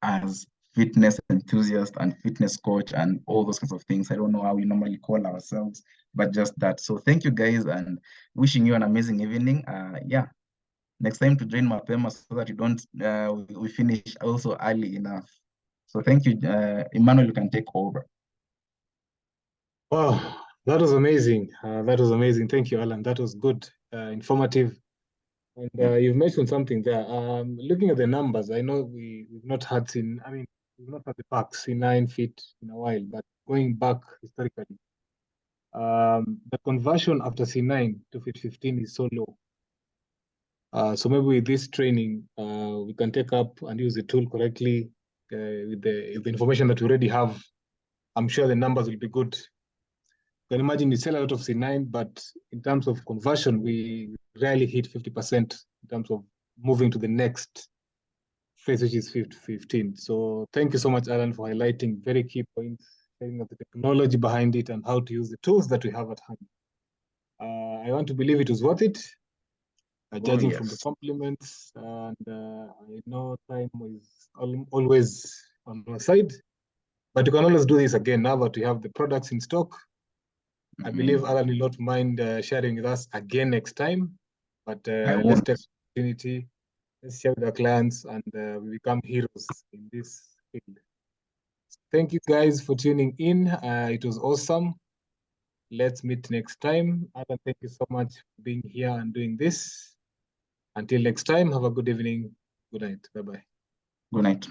as fitness enthusiast and fitness coach and all those kinds of things. I don't know how we normally call ourselves, but just that. So thank you guys and wishing you an amazing evening. Yeah, next time to join mapema so that you don't we finish also early enough. So thank you, Emmanuel. You can take over. Wow, that was amazing. That was amazing. Thank you, Alan. That was good, informative. And you've mentioned something there. Looking at the numbers, I know we've not had seen, I mean, we've not had the packs in 9 feet in a while, but going back historically, the conversion after C9 to feet 15 is so low. So maybe with this training, we can take up and use the tool correctly with the information that we already have. I'm sure the numbers will be good. You can imagine you sell a lot of C9, but in terms of conversion, we rarely hit 50% in terms of moving to the next phase, which is 15. So thank you so much, Alan, for highlighting very key points, sharing of the technology behind it and how to use the tools that we have at hand. I want to believe it was worth it, judging from the compliments. And I know time is always on our side, but you can always do this again now that we have the products in stock. I believe Alan will not mind sharing with us again next time, but let's take the opportunity, let's share with our clients, and we become heroes in this field. Thank you guys for tuning in. It was awesome. Let's meet next time. Alan, thank you so much for being here and doing this. Until next time, have a good evening. Good night. Bye-bye. Good night.